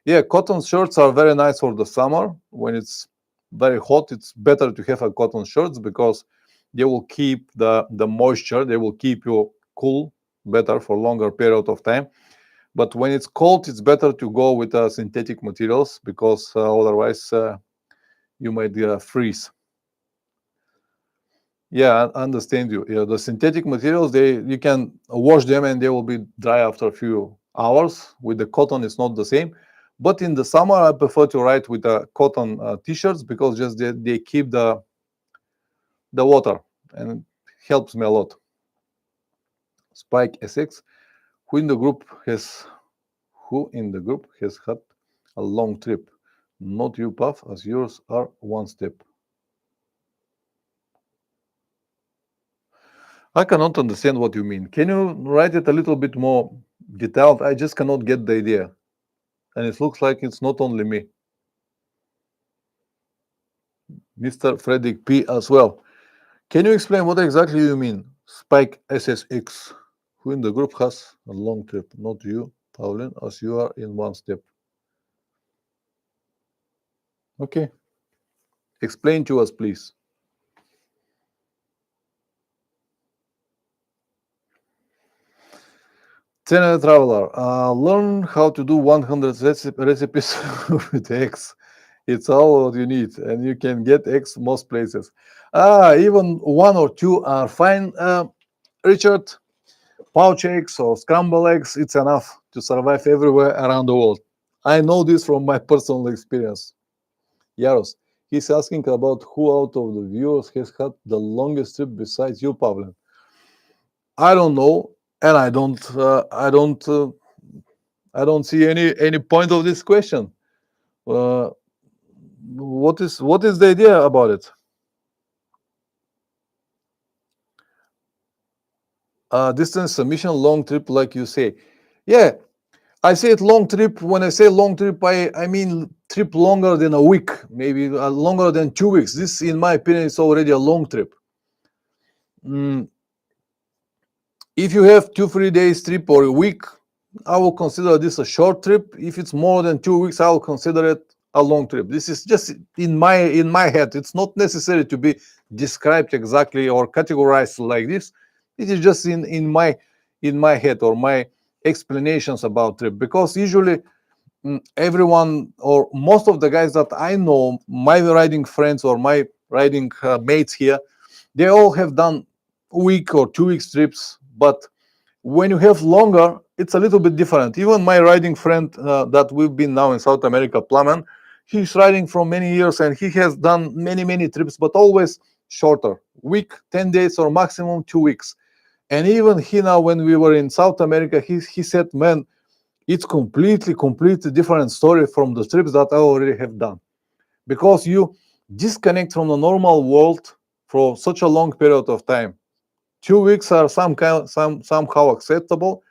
Yeah, cotton shirts are very nice for the summer. When it's very hot, it's better to have a cotton shirts because they will keep the moisture. They will keep you cool better for longer period of time. But when it's cold, it's better to go with synthetic materials because otherwise you might freeze. Yeah, I understand you. Yeah, the synthetic materials, you can wash them and they will be dry after a few hours. With the cotton, it's not the same. But in the summer, I prefer to ride with cotton t-shirts because just they keep the water, and it helps me a lot. Spike SX, who in the group has had a long trip? Not you, Puff, as yours are one step. I cannot understand what you mean. Can you write it a little bit more detailed? I just cannot get the idea. And it looks like it's not only me. Mr. Frederick P as well. Can you explain what exactly you mean? Spike SSX, who in the group has a long trip? Not you, Pauline, as you are in one step. Okay. Explain to us, please. Channel Traveler, learn how to do 100 recipes with eggs. It's all what you need, and you can get eggs most places. Even 1 or 2 are fine. Richard, pouch eggs or scrambled eggs, it's enough to survive everywhere around the world. I know this from my personal experience. Yaros, he's asking about who out of the viewers has had the longest trip besides you, Pavlen. I don't know, and I don't see any point of this question. What is the idea about it? Distance submission, long trip, like you say. Yeah, I say it long trip. When I say long trip, I mean trip longer than a week, maybe longer than 2 weeks. This, in my opinion, is already a long trip. If you have 2-3 days trip or a week, I will consider this a short trip. If it's more than 2 weeks, I will consider it a long trip. This is just in my head. It's not necessary to be described exactly or categorized like this. It is just in my head or my explanations about trip, because usually everyone or most of the guys that I know, my riding friends or my riding mates here, they all have done week or 2 weeks trips. But when you have longer, it's a little bit different. Even my riding friend that we've been now in South America, Plamen, he's riding for many years and he has done many trips, but always shorter, week, 10 days or maximum 2 weeks. And even he now, when we were in South America, he said, man, It's completely different story from the trips that I already have done, because you disconnect from the normal world for such a long period of time. 2 weeks are somehow acceptable,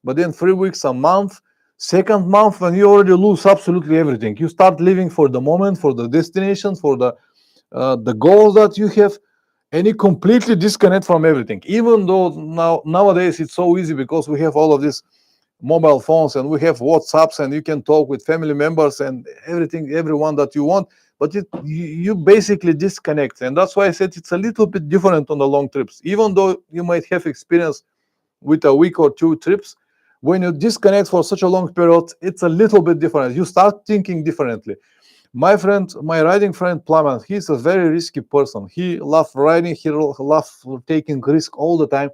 but then 3 weeks, a month, second month, when you already lose absolutely everything. You start living for the moment, for the destination, for the goals that you have, and you completely disconnect from everything. Even though nowadays it's so easy because we have all of these mobile phones and we have WhatsApps and you can talk with family members and everyone that you want, but you basically disconnect. And that's why I said it's a little bit different on the long trips. Even though you might have experience with a week or two trips, when you disconnect for such a long period, it's a little bit different. You start thinking differently. My riding friend Plamen, he's a very risky person. He loves riding, he loves taking risk all the time.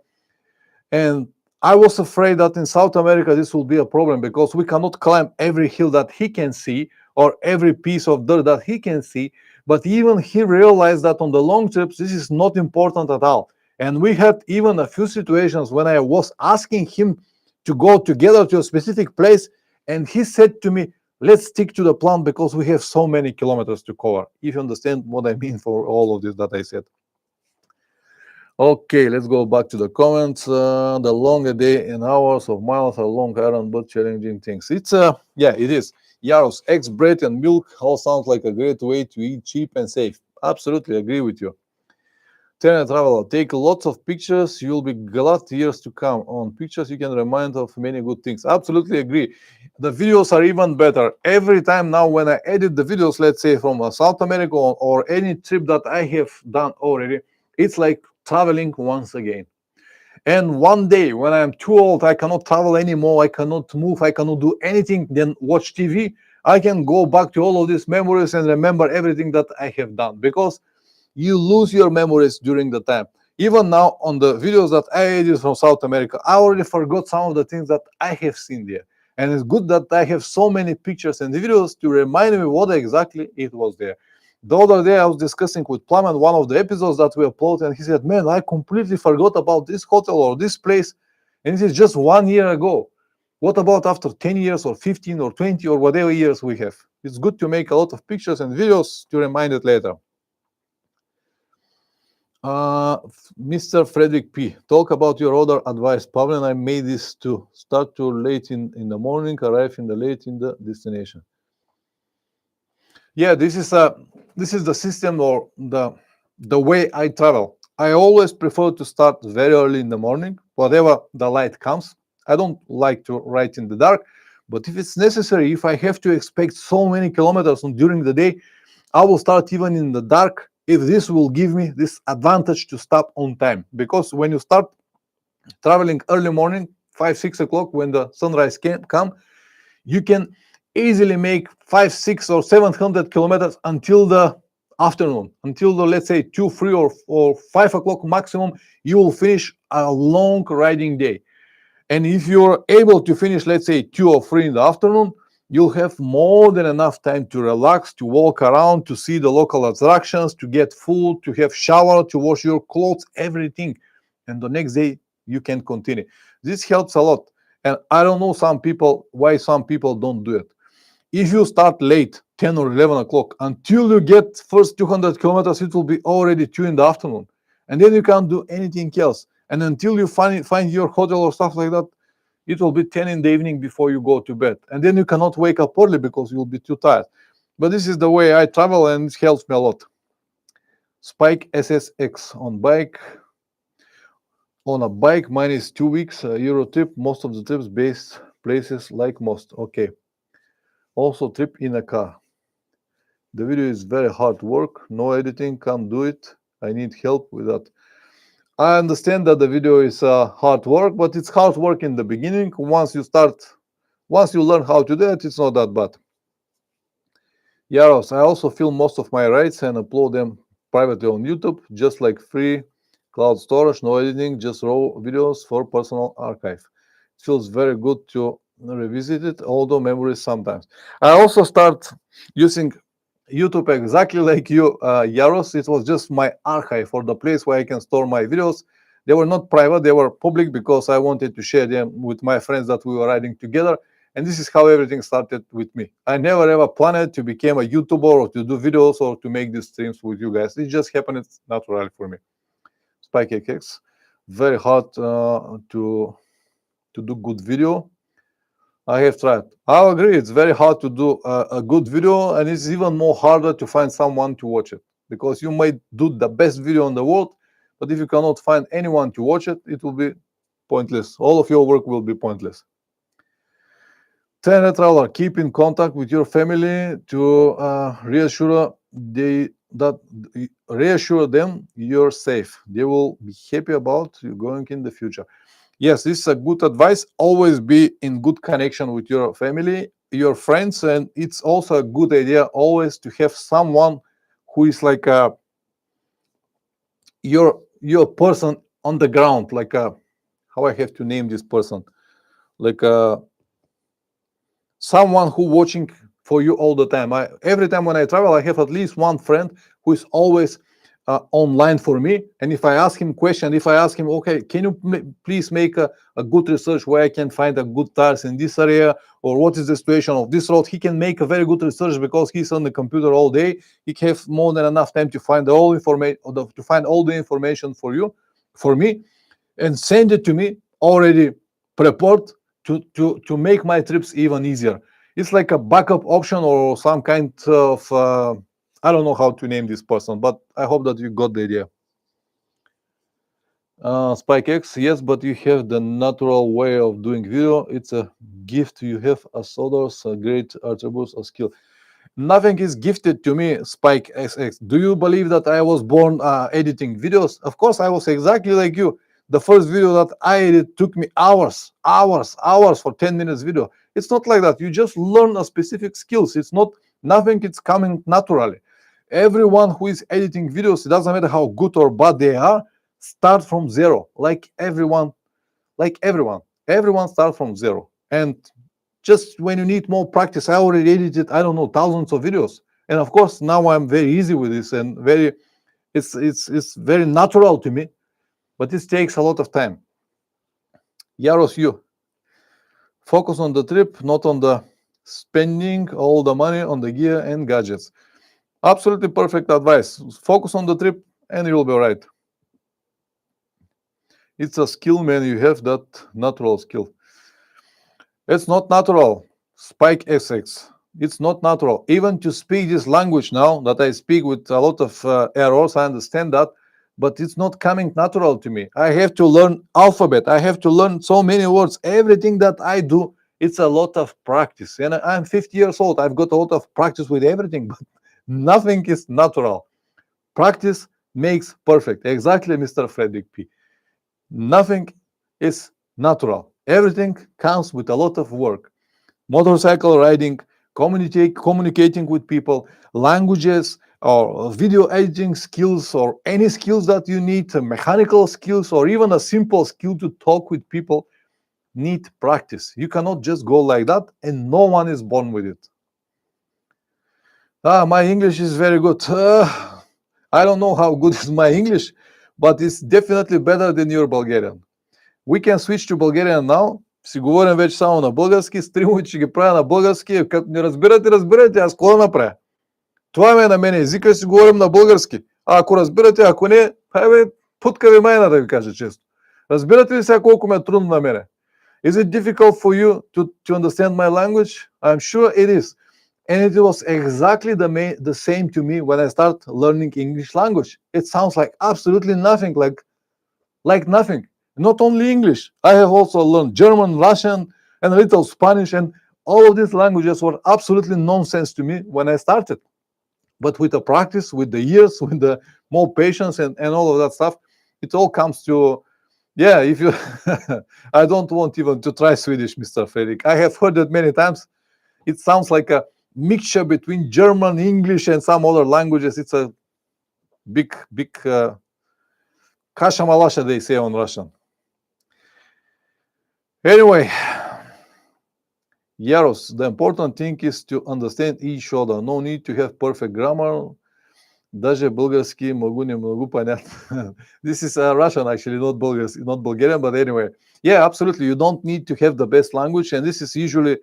And I was afraid that in South America this will be a problem because we cannot climb every hill that he can see or every piece of dirt that he can see. But even he realized that on the long trips, this is not important at all. And we had even a few situations when I was asking him to go together to a specific place, and he said to me, let's stick to the plan because we have so many kilometers to cover. If you understand what I mean for all of this that I said. Okay, let's go back to the comments. The longer day and hours of miles are long errand but challenging things. It's yeah, it is. Yaros, eggs, bread, and milk all sounds like a great way to eat cheap and safe. Absolutely agree with you. Trainer Traveler, take lots of pictures. You'll be glad years to come. On pictures, you can remind of many good things. Absolutely agree. The videos are even better. Every time now when I edit the videos, let's say from South America or any trip that I have done already, it's like traveling once again. And one day when I'm too old, I cannot travel anymore, I cannot move, I cannot do anything, then watch TV, I can go back to all of these memories and remember everything that I have done, because you lose your memories during the time. Even now on the videos that I edit from South America, I already forgot some of the things that I have seen there. And it's good that I have so many pictures and videos to remind me what exactly it was there. The other day I was discussing with Plum and one of the episodes that we uploaded, and he said, man, I completely forgot about this hotel or this place. And it is just 1 year ago. What about after 10 years or 15 or 20 or whatever years we have? It's good to make a lot of pictures and videos to remind it later. Mr. Frederick P, talk about your other advice. Pavel and I made this to start too late in the morning, arrive in the late in the destination. Yeah, this is the system or the way I travel. I always prefer to start very early in the morning, whatever the light comes. I don't like to ride in the dark, but if it's necessary, if I have to expect so many kilometers during the day, I will start even in the dark if this will give me this advantage to stop on time. Because when you start traveling early morning, 5, 6 o'clock, when the sunrise can come, you can easily make 5, 6, or 700 kilometers until the afternoon, until the, let's say, 2, 3, or 5 o'clock maximum. You will finish a long riding day. And if you're able to finish, let's say, 2 or 3 in the afternoon, you'll have more than enough time to relax, to walk around, to see the local attractions, to get food, to have shower, to wash your clothes, everything. And the next day you can continue. This helps a lot. And I don't know why some people don't do it. If you start late, 10 or 11 o'clock, until you get first 200 kilometers, it will be already 2 in the afternoon. And then you can't do anything else. And until you find your hotel or stuff like that, it will be 10 in the evening before you go to bed. And then you cannot wake up early because you'll be too tired. But this is the way I travel, and it helps me a lot. Spike SSX on bike. On a bike, mine is 2 weeks, Euro trip. Most of the trips based places like most. Okay. Also trip in a car. The video is very hard work. No editing, can't do it. I need help with that. I understand that the video is hard work, but it's hard work in the beginning. Once you learn how to do it, it's not that bad. Yaros, I also film most of my rides and upload them privately on YouTube, just like free cloud storage, no editing, just raw videos for personal archive. It feels very good to revisit it, although memories sometimes. I also start using YouTube exactly like you, Yaros. It was just my archive, for the place where I can store my videos. They were not private, they were public because I wanted to share them with my friends that we were riding together. And this is how everything started with me. I never ever planned to become a YouTuber or to do videos or to make these streams with you guys. It just happened naturally for me. Spike XX, very hard to do good video. I have tried. I agree. It's very hard to do a good video, and it's even more harder to find someone to watch it, because you might do the best video in the world, but if you cannot find anyone to watch it, it will be pointless. All of your work will be pointless. Traveler, keep in contact with your family to reassure them you're safe. They will be happy about you going in the future. Yes, this is a good advice. Always be in good connection with your family, your friends, and it's also a good idea always to have someone who is like your person on the ground, like how I have to name this person, like someone who watching for you all the time. Every time when I travel, I have at least one friend who is always online for me. And if I ask him question, if I ask him, okay, can you please make a good research where I can find a good tires in this area, or what is the situation of this road, he can make a very good research because he's on the computer all day. He has more than enough time to find all information, to find all the information for me, and send it to me already prepared to make my trips even easier. It's like a backup option or some kind of I don't know how to name this person, but I hope that you got the idea. Spike X, yes, but you have the natural way of doing video. It's a gift you have as others, a great attributes or skill. Nothing is gifted to me, Spike XX. Do you believe that I was born editing videos? Of course, I was exactly like you. The first video that I edited took me hours for 10 minutes video. It's not like that. You just learn a specific skills. It's not nothing. It's coming naturally. Everyone who is editing videos, it doesn't matter how good or bad they are, start from zero. Like everyone starts from zero. And just when you need more practice, I already edited, I don't know, thousands of videos. And of course, now I'm very easy with this and it's very natural to me, but this takes a lot of time. Yaros, you focus on the trip, not on the spending all the money on the gear and gadgets. Absolutely perfect advice. Focus on the trip and you will be all right. It's a skill, man. You have that natural skill. It's not natural. Spike XX. It's not natural. Even to speak this language now that I speak with a lot of errors, I understand that, but it's not coming natural to me. I have to learn alphabet. I have to learn so many words. Everything that I do, it's a lot of practice. And I'm 50 years old. I've got a lot of practice with everything, but nothing is natural. Practice makes perfect. Exactly, Mr. Frederick P. Nothing is natural. Everything comes with a lot of work. Motorcycle riding, communicating with people, languages, or video editing skills, or any skills that you need, mechanical skills, or even a simple skill to talk with people, need practice. You cannot just go like that, and no one is born with it. My English is very good. I don't know how good is my English, but it's definitely better than your Bulgarian. We can switch to Bulgarian now. Си говорим вече само на български, стримовете ще ги правя на български. Като не разбирате, аз какво да направя? Това ме е на мен езика, си говорим на български. А ако разбирате, ако не, путка ви майна, да ви кажа често. Разбирате ли сега колко ме е трудно на мене? Is it difficult for you to understand my language? I'm sure it is. And it was exactly the same to me when I started learning English language. It sounds like absolutely nothing, like nothing. Not only English. I have also learned German, Russian, and a little Spanish, and all of these languages were absolutely nonsense to me when I started. But with the practice, with the years, with the more patience and all of that stuff, it all comes to, yeah, if you, I don't want even to try Swedish, Mr. Fredrik. I have heard it many times. It sounds like a mixture between German, English, and some other languages. It's a big kasha malasha, they say on Russian. Anyway, Yaros, the important thing is to understand each other. No need to have perfect grammar. Даже български могу не могу понятно. This is Russian, actually, not Bulgarian, but anyway. Yeah, absolutely. You don't need to have the best language, and this is usually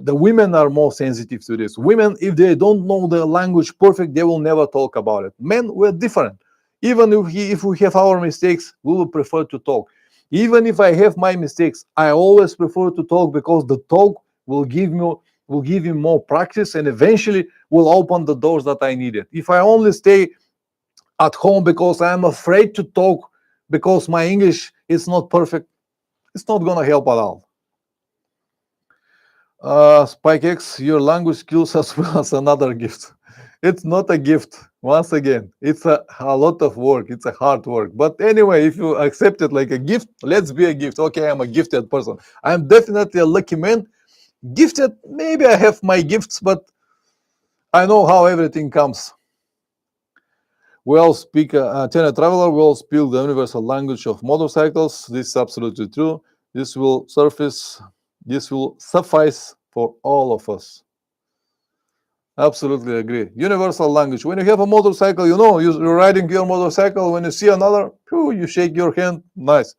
the women are more sensitive to this. Women, if they don't know the language perfect, they will never talk about it. Men, we're different. Even if we have our mistakes, we will prefer to talk. Even if I have my mistakes, I always prefer to talk, because the talk will give me more practice, and eventually will open the doors that I needed. If I only stay at home because I'm afraid to talk because my English is not perfect, it's not gonna help at all. SpikeX, your language skills as well as another gift. It's not a gift. Once again, it's a lot of work. It's a hard work. But anyway, if you accept it like a gift, let's be a gift. Okay, I'm a gifted person. I'm definitely a lucky man. Gifted, maybe I have my gifts, but I know how everything comes. Well, China Traveler will speak the universal language of motorcycles. This is absolutely true. This will suffice for all of us. Absolutely agree. Universal language. When you have a motorcycle, you're riding your motorcycle. When you see another, you shake your hand. Nice.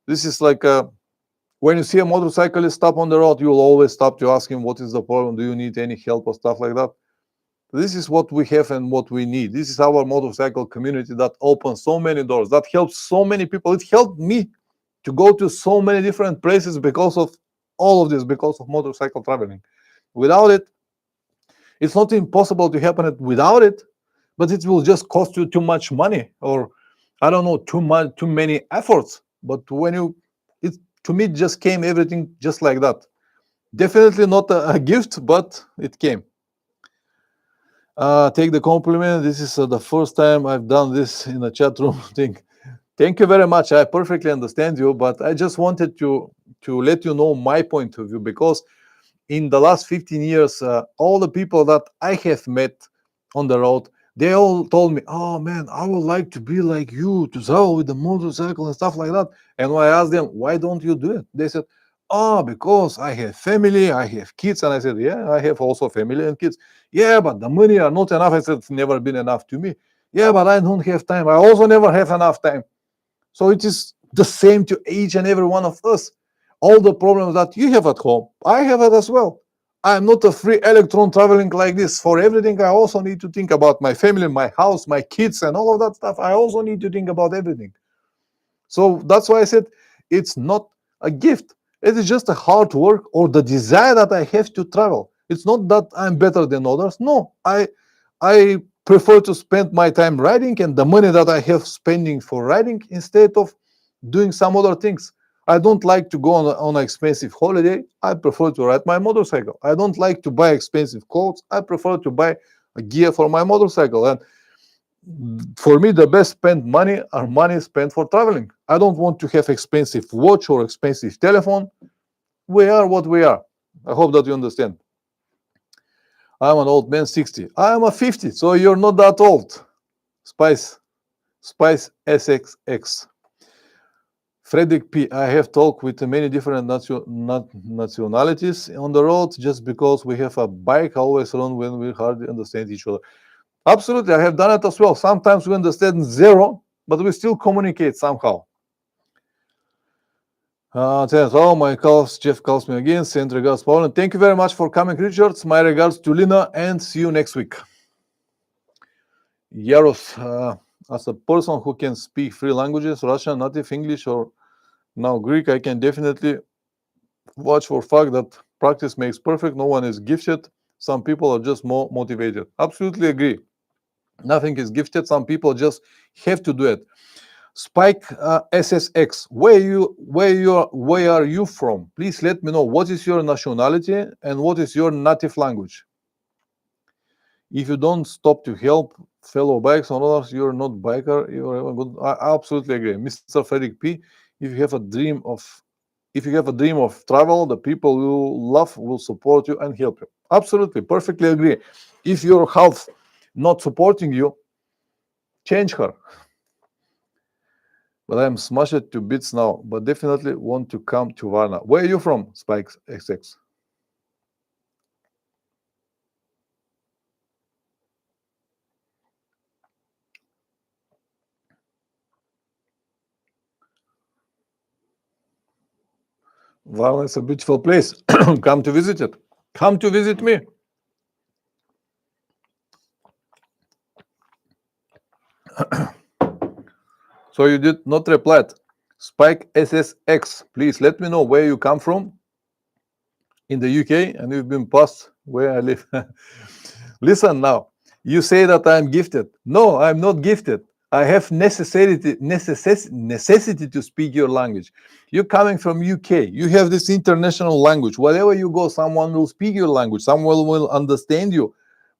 This is like when you see a motorcyclist stop on the road, you will always stop to ask him, what is the problem? Do you need any help or stuff like that? This is what we have and what we need. This is our motorcycle community that opens so many doors, that helps so many people. It helped me to go to so many different places because of all of this, because of motorcycle traveling. Without it, it's not impossible to happen without it, but it will just cost you too much money, or I don't know, too many efforts. But it to me, it just came everything just like that. Definitely not a gift, but it came. Take the compliment. This is the first time I've done this in a chat room thing. Thank you very much. I perfectly understand you, but I just wanted to let you know my point of view, because in the last 15 years, all the people that I have met on the road, they all told me, "Oh man, I would like to be like you, to travel with the motorcycle and stuff like that." And when I asked them, "Why don't you do it?" They said, "Oh, because I have family, I have kids." And I said, "Yeah, I have also family and kids." "Yeah, but the money are not enough." I said, "It's never been enough to me." "Yeah, but I don't have time." "I also never have enough time." So it is the same to each and every one of us. All the problems that you have at home, I have it as well. I'm not a free electron traveling like this. For everything, I also need to think about my family, my house, my kids, and all of that stuff. I also need to think about everything. So that's why I said it's not a gift. It is just a hard work or the desire that I have to travel. It's not that I'm better than others. No, I prefer to spend my time riding and the money that I have spending for riding instead of doing some other things. I don't like to go on an expensive holiday. I prefer to ride my motorcycle. I don't like to buy expensive clothes. I prefer to buy a gear for my motorcycle. And for me, the best spent money are money spent for traveling. I don't want to have expensive watch or expensive telephone. We are what we are. I hope that you understand. I'm an old man, 60. I am a 50, so you're not that old. Spice SXX. Frederick P. I have talked with many different nationalities on the road. Just because we have a bike, I always run when we hardly understand each other. Absolutely, I have done it as well. Sometimes we understand zero, but we still communicate somehow. Oh, Jeff calls me again. Send regards, Paul. And thank you very much for coming, Richards. My regards to Lina, and see you next week. Yaros, as a person who can speak three languages, Russian, native English, or now Greek, I can definitely vouch for fact that practice makes perfect. No one is gifted. Some people are just more motivated. Absolutely agree. Nothing is gifted. Some people just have to do it. Spike SSX, where are you from? Please let me know what is your nationality and what is your native language. If you don't stop to help fellow bikes and others, you're not biker. You're good. I absolutely agree, Mr. Frederick P. If you have a dream of travel, the people you love will support you and help you. Absolutely, perfectly agree. If your health not supporting you, change her. But I'm smashed to bits now, but definitely want to come to Varna. Where are you from, Spikes XX? Varna is a beautiful place. Come to visit it. Come to visit me. So you did not reply. Spike SSX, please let me know where you come from in the UK and you've been past where I live. Listen now, you say that I'm gifted. No, I'm not gifted. I have necessity to speak your language. You're coming from UK. You have this international language. Wherever you go, someone will speak your language. Someone will understand you.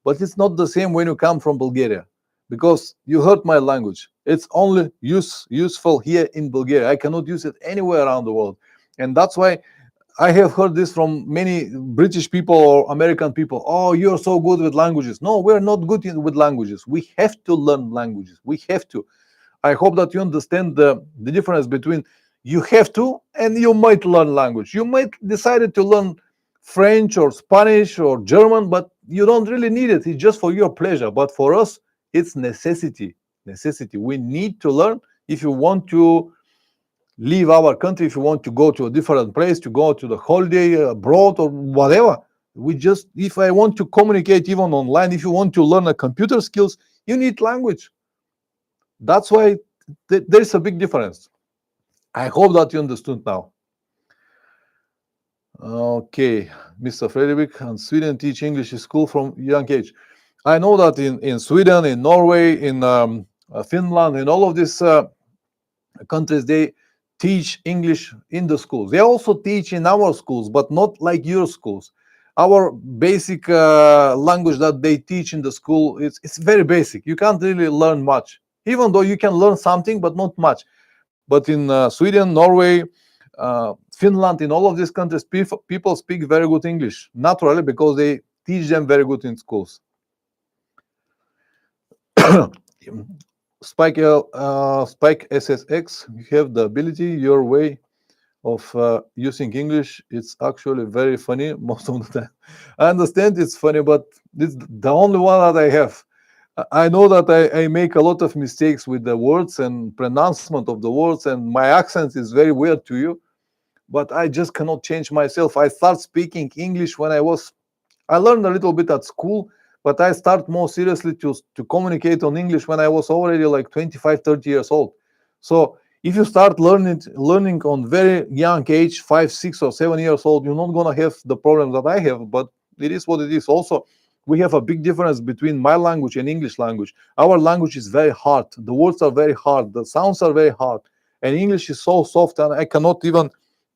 But it's not the same when you come from Bulgaria, because you heard my language. It's only useful here in Bulgaria. I cannot use it anywhere around the world. And that's why I have heard this from many British people or American people. Oh, you're so good with languages. No, we're not good with languages. We have to learn languages. We have to. I hope that you understand the difference between you have to and you might learn language. You might decide to learn French or Spanish or German, but you don't really need it. It's just for your pleasure. But for us, it's necessity. Necessity. We need to learn if you want to leave our country, if you want to go to a different place, to go to the holiday abroad or whatever. If I want to communicate even online, if you want to learn a computer skills, you need language. That's why there's a big difference. I hope that you understood now. Okay, Mr. Frederick, and Sweden teach English in school from young age. I know that in Sweden, in Norway, in Finland, in all of these countries, they teach English in the schools. They also teach in our schools, but not like your schools. Our basic language that they teach in the school, it's very basic. You can't really learn much, even though you can learn something, but not much. But in Sweden, Norway, Finland, in all of these countries, people speak very good English, naturally, because they teach them very good in schools. Spike SSX, you have the ability, your way of using English, it's actually very funny most of the time. I understand it's funny, but it's the only one that I have. I know that I make a lot of mistakes with the words and pronouncement of the words, and my accent is very weird to you, but I just cannot change myself. I start speaking English when I learned a little bit at school, but I start more seriously to communicate on English when I was already like 25, 30 years old. So if you start learning on very young age, 5, 6, or 7 years old, you're not gonna have the problem that I have, but it is what it is. Also, we have a big difference between my language and English language. Our language is very hard. The words are very hard. The sounds are very hard. And English is so soft, and I cannot even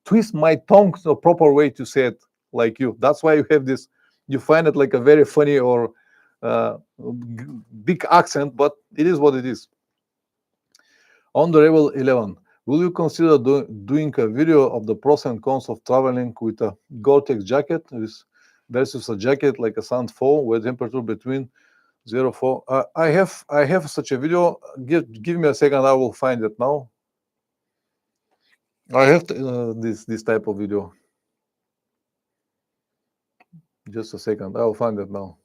twist my tongue the proper way to say it like you. That's why you have this. You find it like a very funny or big accent, but it is what it is. On the Rebel 11, will you consider doing a video of the pros and cons of traveling with a Gore-Tex jacket versus a jacket like a Sand 4 with temperature between 0 4? I have such a video. Give me a second. I will find it now. I have this type of video. Just a second. I will find it now.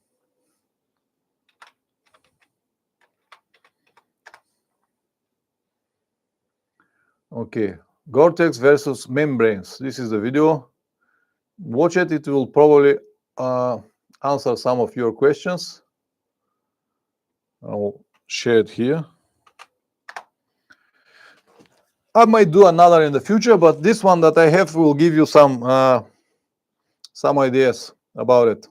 Okay, Gore-Tex versus membranes. This is the video. Watch it. It will probably answer some of your questions. I'll share it here. I might do another in the future, but this one that I have will give you some ideas about it.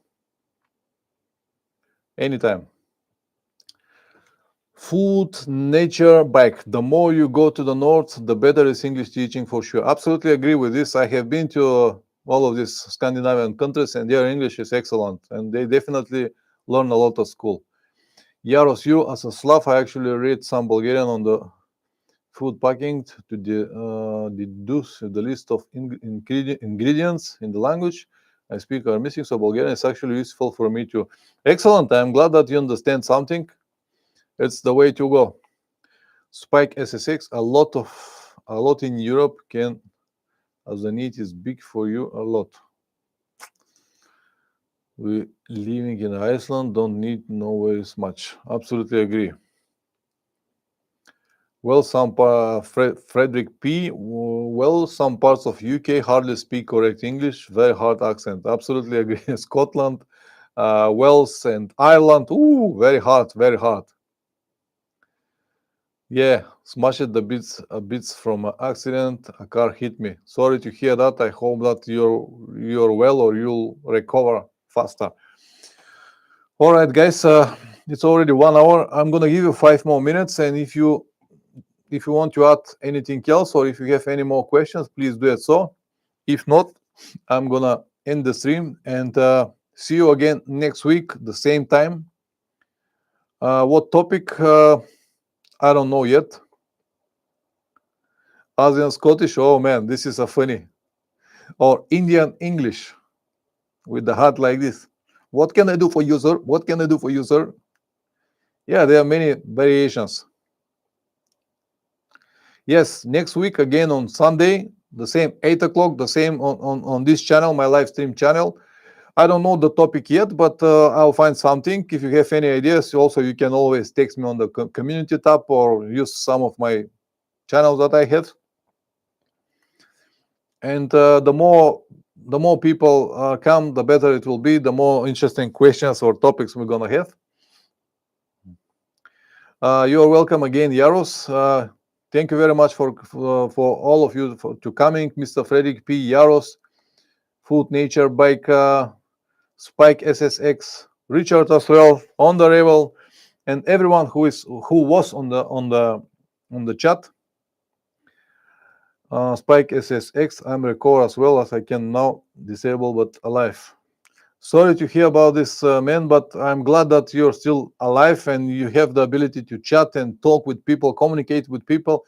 Anytime. Food, nature, bike. The more you go to the north, the better is English teaching for sure. Absolutely agree with this. I have been to all of these Scandinavian countries, and their English is excellent, and they definitely learn a lot at school. Yaros, you as a Slav, I actually read some Bulgarian on the food packing to deduce the list of ingredients in the language I speak are missing, so Bulgarian is actually useful for me too. Excellent. I'm glad that you understand something. It's the way to go. Spike SSX, a lot in Europe can, as the need is big for you, a lot. We living in Iceland don't need nowhere as much. Absolutely agree. Well, Frederick P. Well, some parts of UK hardly speak correct English. Very hard accent. Absolutely agree. Scotland, Wales, and Ireland. Ooh, very hard. Very hard. Yeah, smashed the bits from an accident. A car hit me. Sorry to hear that. I hope that you're well or you'll recover faster. All right, guys. It's already 1 hour. I'm gonna give you 5 more minutes, and if you want to add anything else or if you have any more questions, please do it so. If not, I'm gonna end the stream and see you again next week, the same time. What topic? I don't know yet. Asian Scottish. Oh man, this is a funny. Or Indian English with the hat like this. What can I do for you, sir? What can I do for you, sir? Yeah, there are many variations. Yes, next week again on Sunday, the same 8 o'clock, the same on this channel, my live stream channel. I don't know the topic yet, but I'll find something. If you have any ideas, also you can always text me on the community tab or use some of my channels that I have. And the more people come, the better it will be. The more interesting questions or topics we're gonna have. You are welcome again, Yaros. Thank you very much for all of you to coming, Mr. Frederick P. Yaros, Food Nature Bike, Spike SSX, Richard as well, On the Rebel, and everyone who was on the chat. Spike SSX, I'm record as well as I can now disable but alive. Sorry to hear about this, man, but I'm glad that you're still alive and you have the ability to chat and talk with people, communicate with people,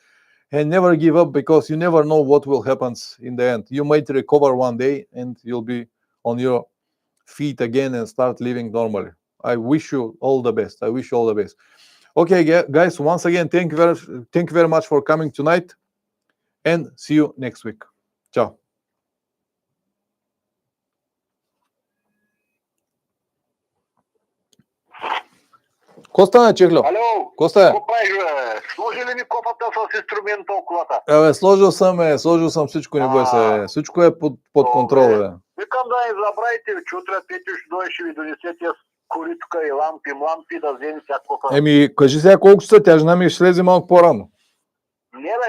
and never give up because you never know what will happen in the end. You might recover one day and you'll be on your feet again and start living normally. I wish you all the best. I wish you all the best. Okay, guys, once again, thank you very much for coming tonight and see you next week. Ciao. Коста, Чехло? Alo, Коста? какво правиш, бе? Сложи ли ми кофата с инструмента в колата? Сложил съм всичко, не бой се. Всичко е под контрол, бе. Викам да не забравите, че утре Петю ще дойде, ще ви донесе тия кори тук и лампи да вземе всяко. Кажи сега колко часа, тя жена ми ще слезе малко по-рано. Не, бе,